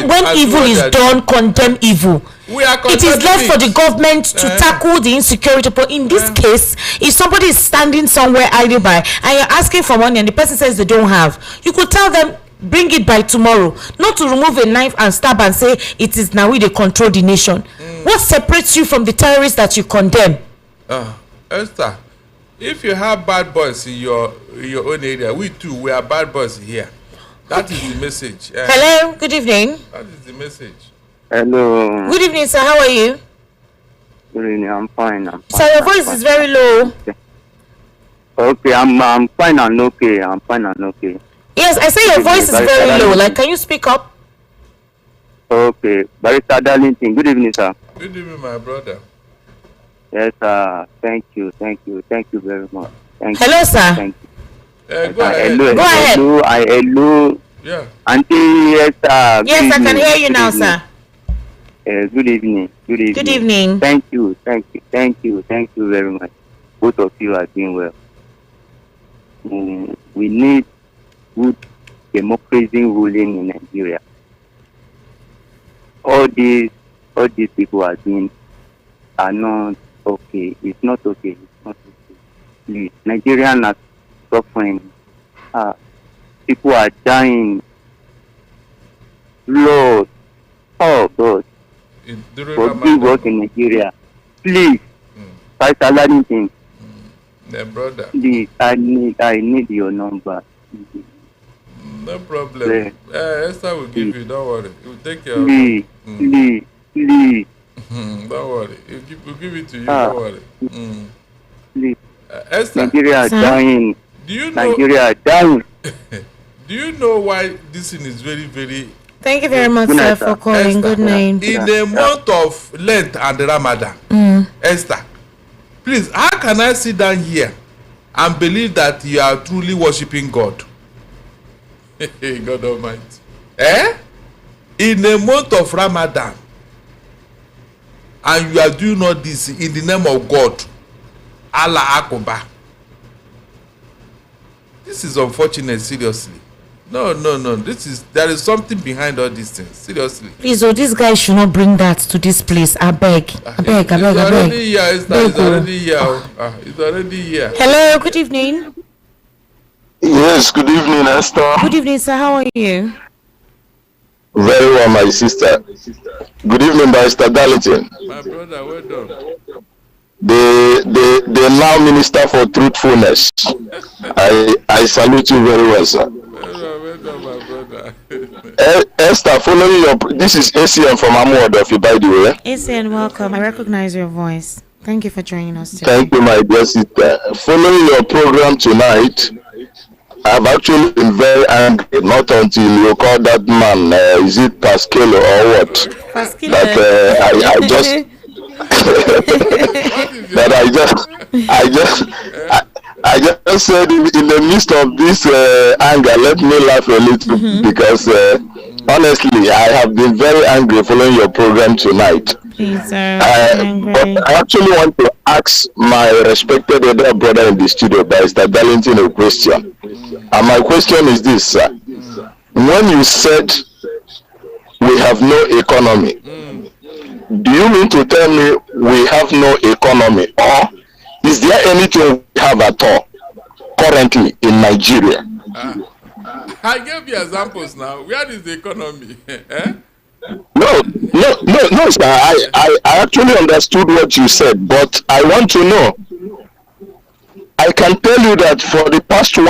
When evil is done, condemn evil. It is left for the government to tackle the insecurity. But in this case, if somebody is standing somewhere idle by and you're asking for money and the person says they don't have, you could tell them, bring it by tomorrow. Not to remove a knife and stab and say it is now we they control the nation. What separates you from the terrorists that you condemn? Esther, if you have bad boys in your own area, we too, we are bad boys here. That is the message. Hello, good evening. That is the message. Hello. Good evening, sir. How are you? Good evening. I'm fine. Sir, your voice is very low. Okay, I'm fine and okay. I'm fine and okay. Yes, I say your voice is very low. Like, can you speak up? Okay, Barrister Darlington. Good evening, sir. Good evening, my brother. Yes, thank you very much. Hello, sir. Thank you. Go ahead. Hello. Hello. Yeah. Auntie, yes, yes, I can hear you now, sir. Good evening. Good evening. Thank you very much. Both of you are doing well. We need good democracy ruling in Nigeria. All these people are not okay. It's not okay. Please, Nigerians are suffering. People are dying. Lord, oh God, forgive us in Nigeria. Please, Pastor Ladington. Brother. Please, I need your number. No problem. Esther will give you. Don't worry. He will take care of it. Please. Don't worry. We'll give it to you. Don't worry. Please. Esther. Nigeria are dying. Do you know? Nigeria are dying. Do you know why this thing is very, very? Thank you very much, sir, for calling. Esther, good night. In the month of Lent and Ramadan, Esther, please, how can I sit down here and believe that you are truly worshiping God? God Almighty. In the month of Ramadan, and you are doing all this in the name of God, Allah Akbar. This is unfortunate, seriously. No. There is something behind all these things, seriously. Please, this guy should not bring that to this place. I beg. It's already here. It's already here. Hello, good evening. Yes, good evening, Esther. Good evening, sir. How are you? Very well, my sister. Good evening, Barrister Darlington. My brother, well done. the now Minister for Truthfulness. I salute you very well, sir. Esther, following your, this is ACN from Amuodofi, by the way. ACN, welcome. I recognize your voice. Thank you for joining us today. Thank you, my dear sister. Following your program tonight, I've actually been very angry, not until you call that man, is it Pascal or what? Pascal. That I just, that I just said in the midst of this anger, let me laugh a little because honestly, I have been very angry following your program tonight. Please, but I actually want to ask my respected elder brother in the studio, Barrister Darlington, a question. And my question is this, sir. When you said we have no economy, do you mean to tell me we have no economy, or is there anything we have at all currently in Nigeria? I gave you examples now. Where is the economy? No, sir. I actually understood what you said, but I want to know. I can tell you that for the past 1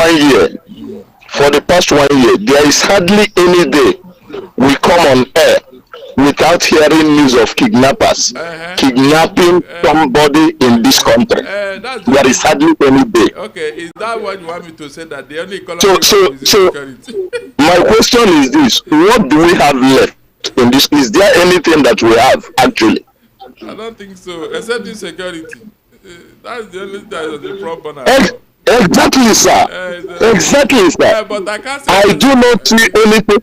year, there is hardly any day we come on air without hearing news of kidnappers kidnapping somebody in this country. There is hardly any day. Okay, is that what you want me to say, that the only economy so my question is this: what do we have left in this? Is there anything that we have actually? I don't think so, except insecurity. That's the only thing that is the problem. Exactly, sir. Exactly, sir. Yeah, but I do not see anything.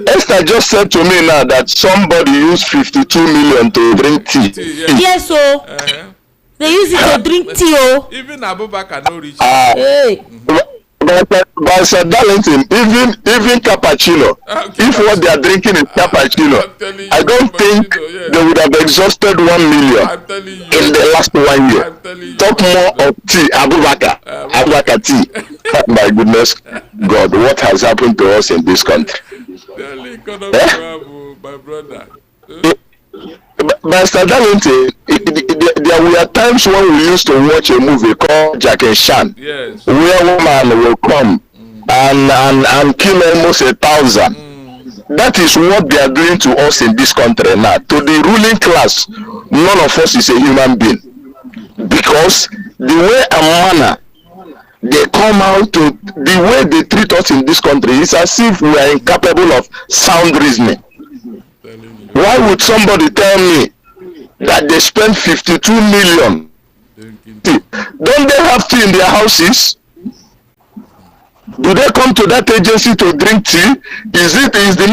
Esther just said to me now that somebody used 52 million to drink tea. Yes, so they use it to drink tea. Even Abubakar no reach. But Sir Darlington, even cappuccino, if what they are drinking is cappuccino, I don't think they would have exhausted 1 million in the last 1 year. Talk more of tea, Abubakar tea. My goodness, God, what has happened to us in this country? My brother. But Sir Darlington, there were times when we used to watch a movie called Jack and Shan, where woman will come and kill almost 1,000. That is what they are doing to us in this country now. To the ruling class, none of us is a human being, because the way and manner they come out to, the way they treat us in this country, is as if we are incapable of sound reasoning. Why would somebody tell me that they spend 52 million? Don't they have tea in their houses? Do they come to that agency to drink tea? Is it the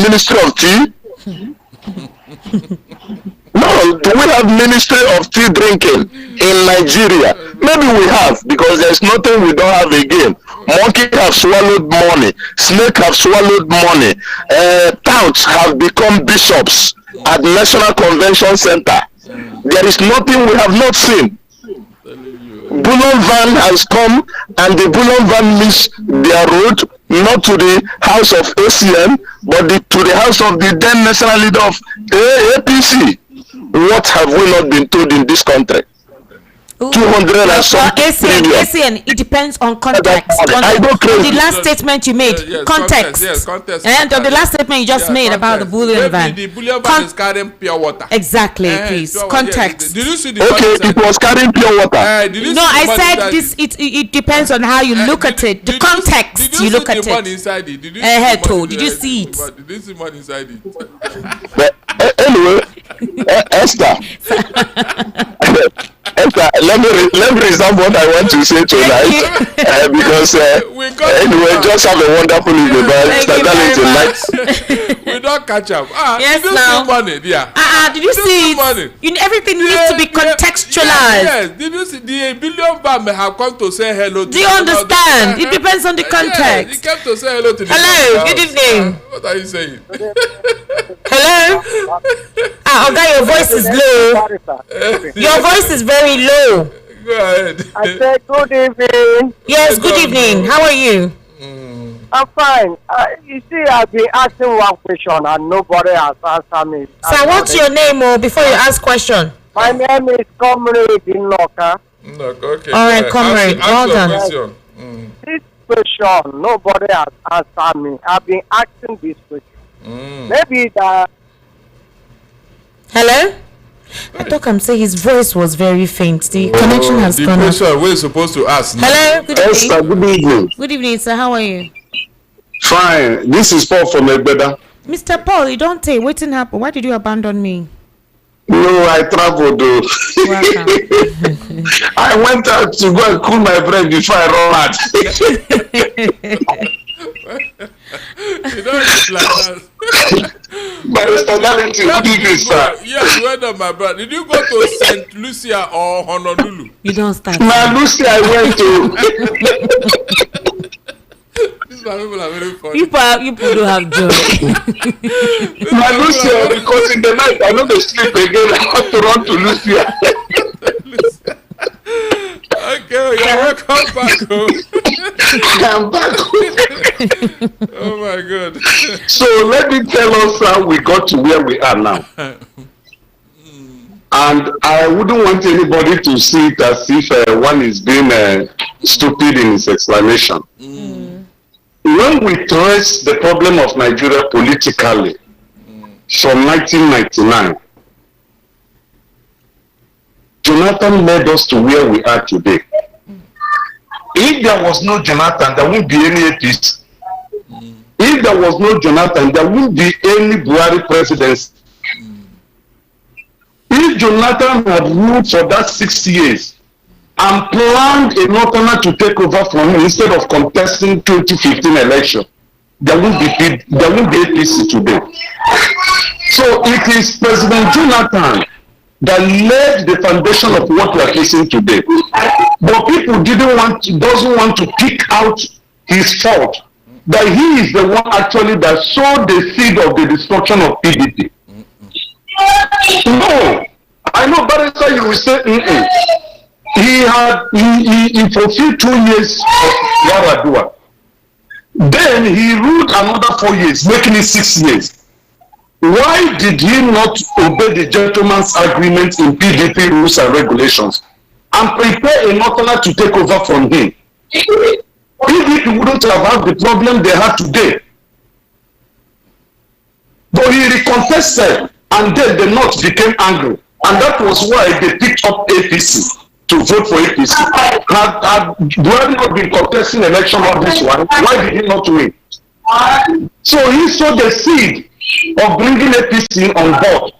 ministry of tea? No, do we have ministry of tea drinking in Nigeria? Maybe we have, because there's nothing we don't have again. Monkey have swallowed money, snake have swallowed money, touts have become bishops at National Convention Center. There is nothing we have not seen. Bullion van has come, and the bullion van missed their road, not to the house of ACN, but to the house of the then national leader of APC. What have we not been told in this country? 200 and something billion. ACN, it depends on context. I go crazy. The last statement you made, context. Context. And the last statement you just made about the bullion van. The bullion van is carrying pure water. Exactly, please. Context. Did you see the Okay, it was carrying pure water. No, I said this. It depends on how you look at it. The context you look at it. Did you see the money inside it? Did you see it? Did you see money inside it? But anyway, Esther, let me reserve what I want to say tonight, because anyway, just have a wonderful evening. We don't catch up. Yes, did you now. see money there? Did you see it? Money? Everything needs to be contextualized. Yes. Did you see the billion van may have come to say hello to? Do you understand? It depends on the context. He came to say hello to the Hello, good evening. What are you saying? Hello? Okay, your voice is low. Your voice is very low. Go ahead. I said good evening. Yes, good evening. How are you? I'm fine. You see, I've been asking one question and nobody has answered me. Sir, what's your name before you ask question? My name is Comrade Inoka. Okay. All right, Comrade. Well done. This question, nobody has answered me. I've been asking this question. Maybe that. Hello? I thought I'm saying his voice was very faint. The connection has gone off. The question we're supposed to ask. Hello? Good evening. Esther, good evening. Good evening, sir. How are you? Fine. This is Paul from Egbeda. Mr. Paul, you don't say. What happened? Why did you abandon me? No, I traveled. Welcome. I went out to go and cool my brain before I run out. You don't like that. Mr. Darlington, good evening, sir. Yes, well done, my brother. Did you go to St. Lucia or Honolulu? You don't start. Now, Lucia, I went to. These people are very funny. You people don't have joy. Now, Lucia, because in the night I know they sleep again. I have to run to Lucia. Okay, you're welcome back home. I'm back home. Oh my God. So let me tell us how we got to where we are now. And I wouldn't want anybody to see it as if one is being stupid in his explanation. When we trace the problem of Nigeria politically from 1999, Jonathan led us to where we are today. If there was no Jonathan, there wouldn't be any APC. If there was no Jonathan, there wouldn't be any Buhari presidency. If Jonathan had ruled for that 6 years and planned a northerner to take over from him instead of contesting 2015 election, there won't be APC today. So it is President Jonathan that laid the foundation of what we are facing today. But people doesn't want to pick out his fault, that he is the one actually that sowed the seed of the destruction of PDP. No, I know, Barrister, you will say, he fulfilled 2 years of Yaradua. Then he ruled another 4 years, making it 6 years. Why did he not obey the gentleman's agreement in PDP rules and regulations and prepare a northerner to take over from him? PDP wouldn't have had the problem they have today. But he recontested, and then the North became angry. And that was why they picked up APC to vote for APC. Had Buhari not been contesting election on this one, why did he not win? So he sowed the seed of bringing APC on board.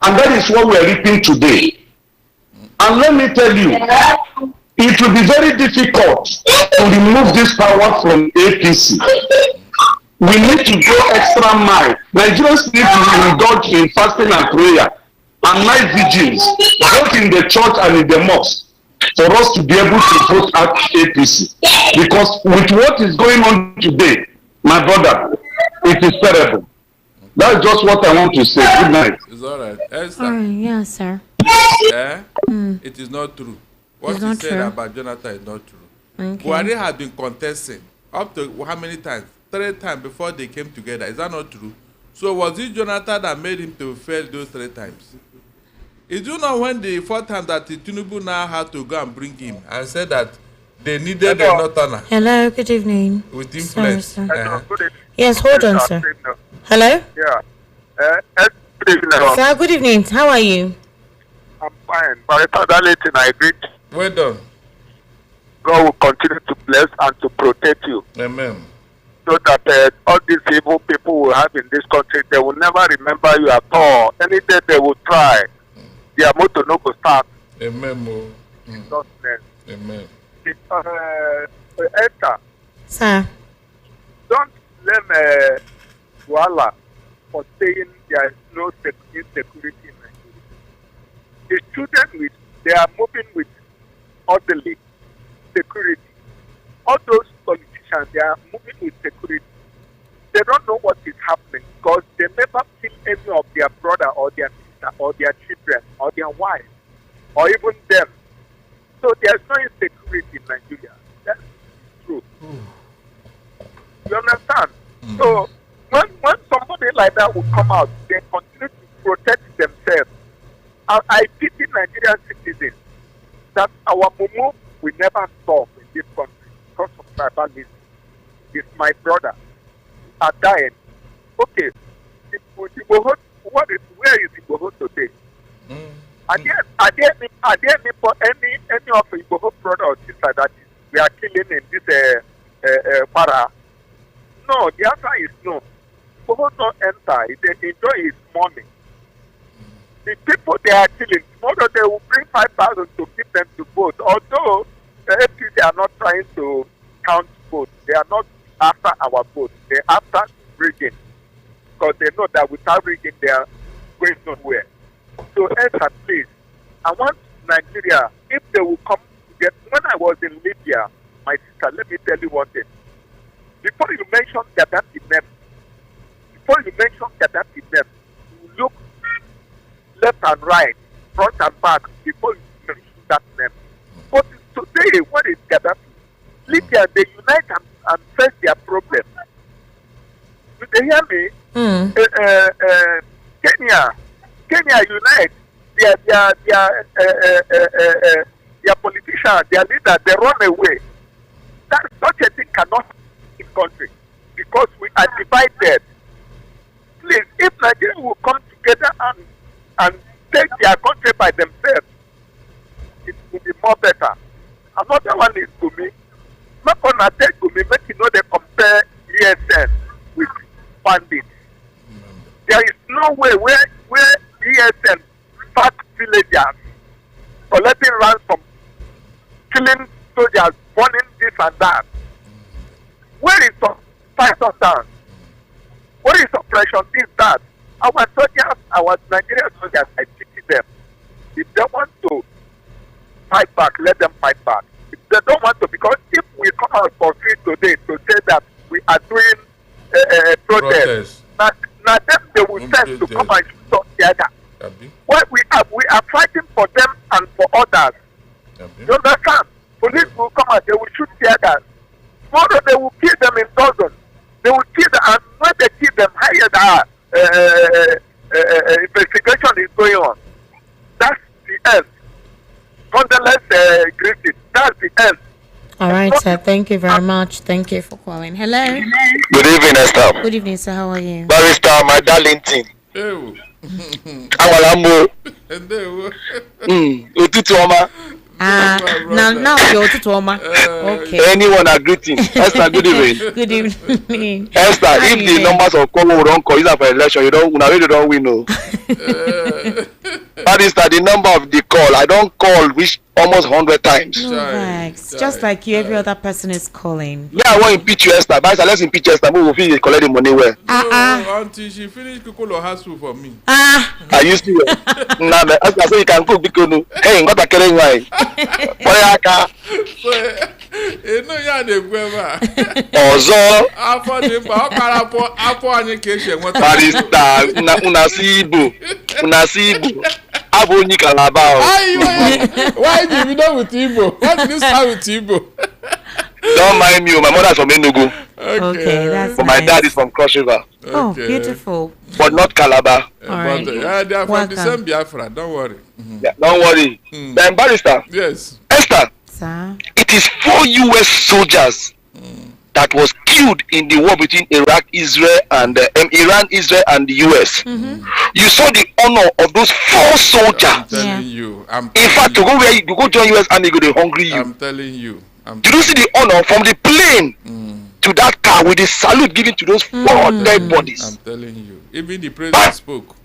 And that is what we are reaping today. And let me tell you, it will be very difficult to remove this power from APC. We need to go extra mile. Nigerians need to indulge in fasting and prayer and night vigils, both in the church and in the mosque, for us to be able to vote out APC. Because with what is going on today, my brother, it is terrible. That's just what I want to say. Good night. It's all right. Esther. All right, yeah, sir. It is not true. What you said about Jonathan is not true. Okay. Buhari has been contesting up to how many times? 3 times before they came together. Is that not true? So was it Jonathan that made him to fail those 3 times? Is you know when the 4th time that Tinubu now had to go and bring him and said that they needed a northerner? Hello, good evening. With influence. Sir. Yes, hold on, sir. Hello? Yeah. Good evening. Sir, good evening. How are you? I'm fine. But I agree. Well done. God will continue to bless and to protect you. Amen. So that all these evil people will have in this country, they will never remember you at all. Any day they will try, their motto no go start. Amen. Amen. Esther. Sir. Don't blame Wala for saying there is no insecurity in Nigeria. The children they are moving with orderly security. All those politicians, they are moving with security. They don't know what is happening because they never kill any of their brother or their sister or their children or their wife or even them. So there's no insecurity in Nigeria. That's true. You understand? So when somebody like that will come out, they continue to protect themselves. I pity Nigerian citizens that our mumu will never stop in this country because of tribalism. It's my brother. Are dying. Okay. Where is Igboho today? Are there any of Igboho brother or sister that we are killing in this para? No, the answer is no. Igboho don't enter. They enjoy his money. The people they are killing, tomorrow they will bring 5,000 to give them to vote. Although the FPC are not trying to count votes, they are not after our vote. They are after rigging, because they know that without rigging they are going nowhere. So, answer please. I want Nigeria, if they will come together. When I was in Libya, my sister, let me tell you one thing. Before you mention Gaddafi name, you look left and right, front and back, before you mention that name. But today, what is Gaddafi? Libya, they unite and face their problem. Do they hear me? Kenya unite. Their politicians, their leaders, they run away. That such a thing cannot happen in this country because we are divided. Please, if Nigeria will come together and take their country by themselves, it will be more better. Another one is Gumi. Not gonna take Gumi, make you know they compare ESN with bandits. There is no way where ESN fat villagers collecting ransom, killing soldiers, burning this and that. Where is the fight us down? What is oppression? Is that our soldiers, our Nigerian soldiers, I pity them. If they want to fight back, let them fight back. If they don't want to, because if we come out for free today to say that we are doing protest, now them they will send to come and shoot us together. What we are fighting for them and for others. You understand? Police will come and they will shoot together. Tomorrow they will kill them in dozens. They will kill them, and when they kill them, higher the investigation is going on. That's the end. Condolence greeting. That's the end. All right, sir. Thank you very much. Thank you for calling. Hello. Good evening, Esther. Good evening, sir. How are you? Barrister, my darling team. Awalambo. Ututu Oma. Now you're to Oma. Okay. Anyone are greeting. Esther, good evening. Good evening. Esther, if the numbers of Congo don't call, for election, you don't win. No. Barrister, the number of the call, I don't call which almost 100 times. No, Max. Just like you, every other person is calling. Yeah, I want to impeach you, Esther. Barrister, let's impeach Esther. We will finish collect the money where. Until she finish cooking her house food for me. Are you serious? Nah, Esther, so you can cook because hey, what a killing wine. No, ya na-egwema. Ọzọ. Afọ dị mkpa, ọ kara afọ anyị ka esi enweta. Barrister, unasi Igbo. Abụ onye Calabar. Why did you know with Igbo? What did you start with Igbo? Don't mind me, my mother is from Enugu. Okay, that's but nice. my dad is from Cross River. Oh, beautiful. But not Calabar. All right. They are from the same Biafra, don't worry. Yeah, don't worry. Then Barrister. Yes. Esther. Sir? It is 4 US soldiers that was killed in the war between Iran, Israel, and the US. You saw the honor of those 4 soldiers. I'm telling you. In fact, to go join US Army, go they hungry you. I'm telling you. Did you see the honor from the plane to that car with the salute given to those 4 dead bodies? I'm telling you. Even the president spoke.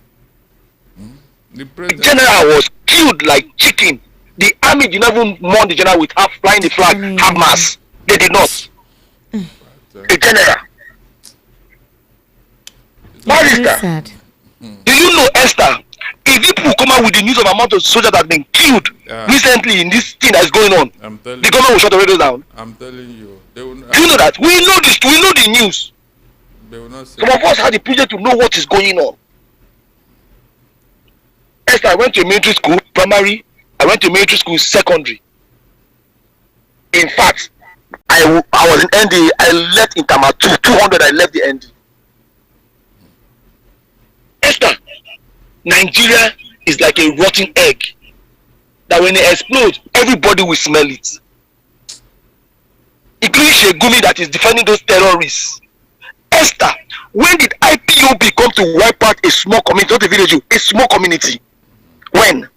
The general was killed like chicken. The army did not even mourn the general with half flying the flag, half mast. They did not. The general. Barrister, do you know, Esther? If people come out with the news of amount of soldiers that have been killed recently in this thing that is going on, the government will shut the radio down. I'm telling you. They will not, do you know that? We know this. We know the news. They will not say. Some of us had the privilege to know what is going on. Esther, I went to a military school, primary. I went to military school, secondary. In fact, I was in ND. I left in Tama 200. I left the ND. Esther, Nigeria is like a rotten egg. that when it explodes, everybody will smell it. Including Shegumi that is defending those terrorists. Esther, when did IPOB come to wipe out a small community, not a village, a small community? When?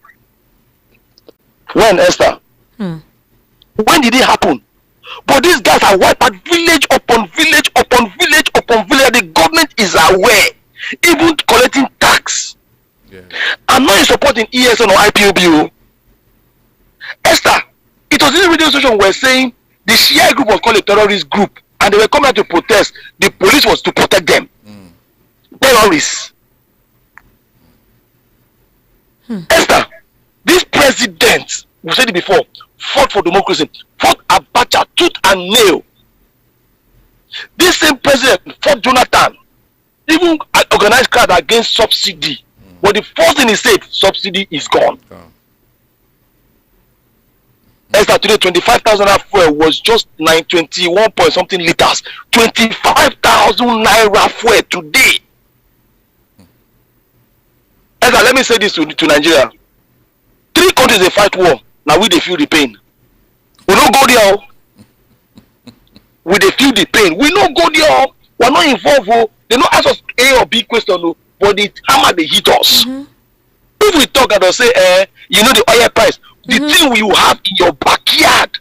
When, Esther? When did it happen? But these guys are wiped out village upon village upon village upon village. The government is aware, even collecting tax. Yeah. I'm not in supporting ESN or IPOB. Esther, it was this radio station were saying the Shia group was called a terrorist group and they were coming out to protest. The police was to protect them. Terrorists. Esther, this president, we said it before, fought for democracy, fought Abacha tooth and nail. This same president fought Jonathan, even organized crowd against subsidy. But the first thing he said, subsidy is gone. Esther, today 25,000 fuel was just 921 point something liters. 25,000 naira fuel today. Esther, let me say this to Nigeria. 3 countries they fight war. Now we they feel the pain. We don't go there. We they feel the pain. We don't go there. We're not involved. They don't ask us A or B question, but the hammer they hit us. If we talk and say, you know the oil price, the thing you have in your backyard,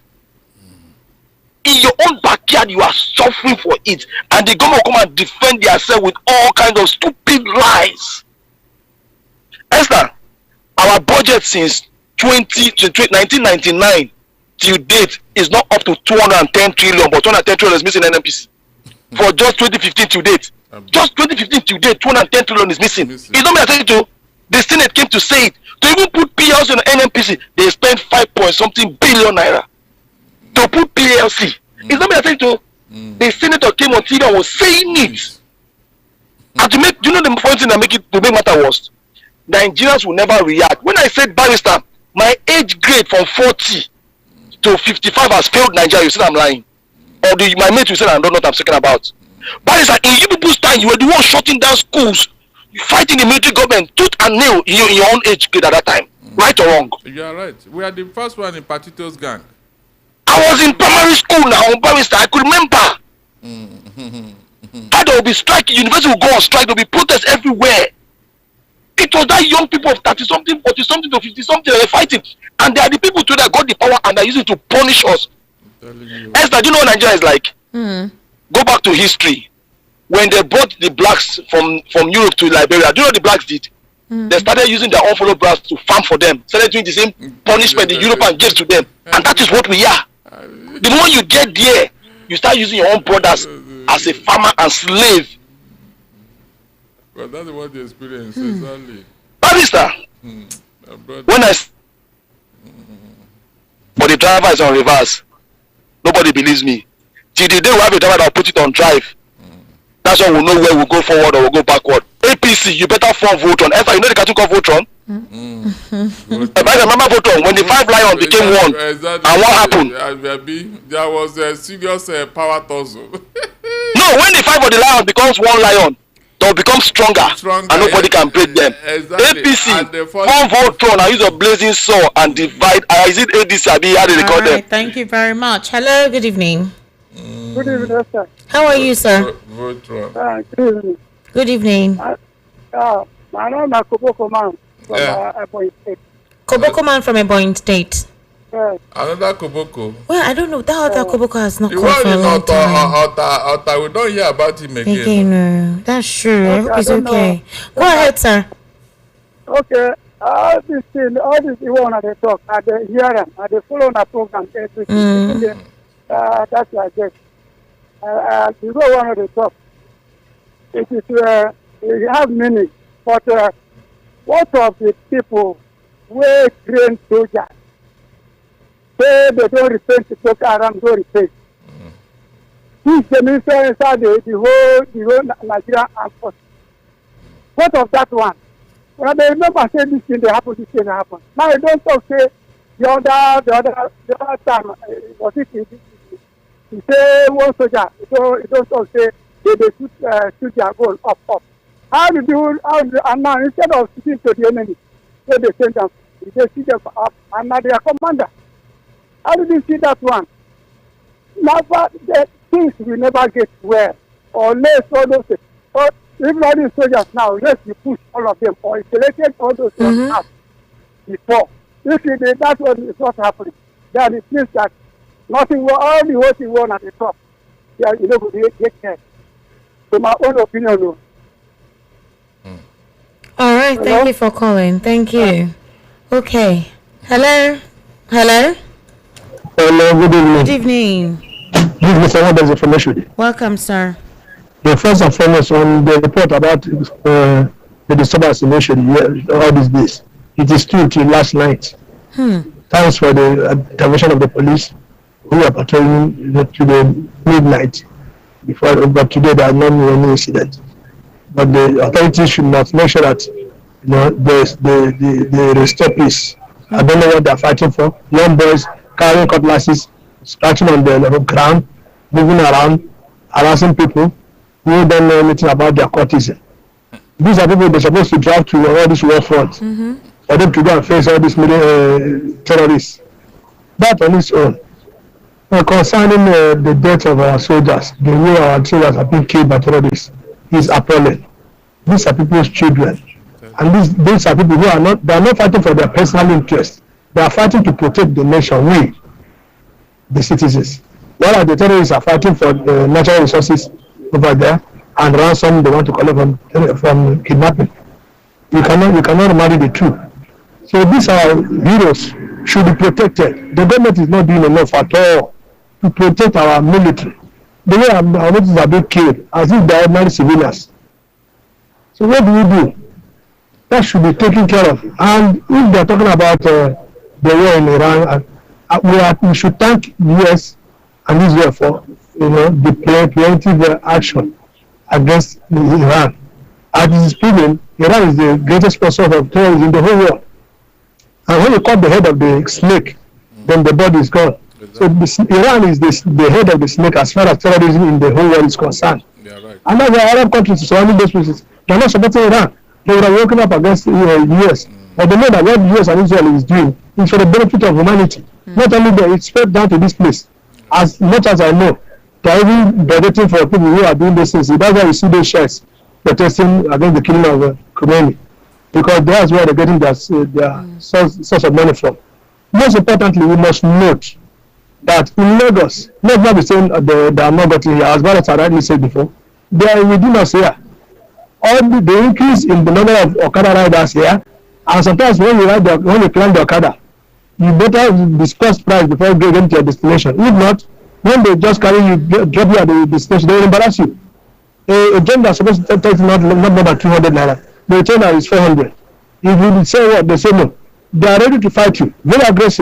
in your own backyard, you are suffering for it, and the government come and defend themselves with all kinds of stupid lies. Esther, our budget since 1999 till date is not up to 210 trillion, but 210 trillion is missing NNPC. For just 2015 to date, just 2015 to date, 210 trillion is missing. It's not me I tell you to. The Senate came to say it. To even put PLC on the NNPC, they spent 5 point something billion naira to put PLC. It's not me I tell you to. The senator came on TV and was saying it. And to make, do you know the point thing that make it to make matter worse? Nigerians will never react. When I said barrister, my age grade from 40 to 55 has failed Nigeria, you said I'm lying. Or my mate, you said I don't know what I'm talking about. Barrister, in you people's time, you were the one shutting down schools, fighting the military government, tooth and nail in your own age grade at that time. Right or wrong? You are right. We are the first one in Patito's gang. I was in primary school now, barrister. I could remember. How there will be strike, university will go on strike, there will be protests everywhere. It was that young people of 30-something, 40-something to 50-something that were fighting. And they are the people too that got the power and are using it to punish us. Esther, do you know what Nigeria is like? Go back to history. When they brought the blacks from Europe to Liberia, do you know what the blacks did? They started using their own fellow blacks to farm for them. Started doing the same punishment the Europeans gave to them. And that is what we are. The moment you get there, you start using your own brothers as a farmer and slave. But that's what the experience exactly. Barrister, when but the driver is on reverse. Nobody believes me. Till the day we have a driver that will put it on drive. That's when we'll know where we'll go forward or we'll go backward. APC, you better form Voltron. Esther, you know the cartoon called Voltron? I remember Voltron when the 5 lions became one. Exactly. And what happened? There was a serious power tussle. No, when the 5 of the lions becomes 1 lion, they'll become stronger and nobody can break them. Exactly. APC, form Voltron and use a blazing saw and divide. Is it ADC? How do they call them? Thank you very much. Hello, good evening. Good evening, sir. How are you, sir? Good evening. Good evening. My name is Koboko Man from Ebonyi State. Koboko Man from Ebonyi State. Another Koboko. Well, I don't know. That other Koboko has not come for a in long time. Ota, we don't hear about him again. No. That's true. I hope he's okay. Go ahead, sir. Okay. All this one at the talk, at the hearing, at the follow on the program, everything. That's like this. You go one of the top. It is it has meaning, but what of the people who train soldiers say they don't repent to Boko Haram, don't repent. This the minister inside the whole Nigerian armed forces. What of that one? Well, they remember saying this thing they happen. Now you don't talk say the other time was it you say one soldier, you don't talk say they shoot their goal up. How do and now instead of shooting to the enemy, so they send them They see them up, and now they are commander. How did you see that one? Never, the things will never get well unless all those things. But even all these soldiers now, unless you push all of them or isolated all those things up before. If you did that one is not happening, then it means that nothing will, all the whole thing won at the top. Yeah, you know, get care. So my own opinion, no. All right, thank you for calling. Thank you. Okay. Hello? Hello? Hello, good evening. Good evening. This is Mr. Wonders information. Welcome, sir. The first and foremost on the report about the disturbance in nation all these days. It is true till last night. Thanks for the intervention of the police who are patrolling to the midnight before, but today there are not any incident. But the authorities should not make sure that they restore peace. I don't know what they are fighting for. Young boys carrying cutlasses, scratching on the ground, moving around, harassing people who don't know anything about their courtesan. These are people they're supposed to drive to all this war front for them to go and face all these terrorists. That on its own. Concerning the death of our soldiers, the way our soldiers have been killed by terrorists is appalling. These are people's children. And these are people who are not fighting for their personal interest. They are fighting to protect the nation, we, the citizens. While the terrorists are fighting for the natural resources over there and ransom they want to collect from kidnapping. You cannot marry the two. So these are heroes should be protected. The government is not doing enough at all to protect our military. The way our military are being killed as if they are ordinary civilians. So what do we do? That should be taken care of. And if they are talking about the war in Iran, we should thank US and Israel for the preemptive action against Iran. As it is proven, Iran is the greatest sponsor of terrorism in the whole world. And when you cut the head of the snake, then the body is gone. So Iran is the head of the snake as far as terrorism in the whole world is concerned. Yeah, right. And now the Arab countries surrounding those places, they are not supporting Iran. They would have woken up against the US. But they know that what the US and Israel is doing is for the benefit of humanity. Not only that, it's spread down to this place. As much as I know, they are even budgeting for people who are doing these things. That's why you see those shares protesting against the killing of Khomeini. Because that's where they're getting their source of money from. Most importantly, we must note that in Lagos, let's not be saying they are not getting here, as well as I rightly said before, they are within us here. All the increase in the number of Okada riders here, and sometimes when you plan the Okada, you better discuss price before getting to your destination. If not, when they just carry you, drop you at the destination, they will embarrass you. A job that's supposed to take not more than 200 naira, the retainer is 400. If you say what, they say no. They are ready to fight you, very aggressive.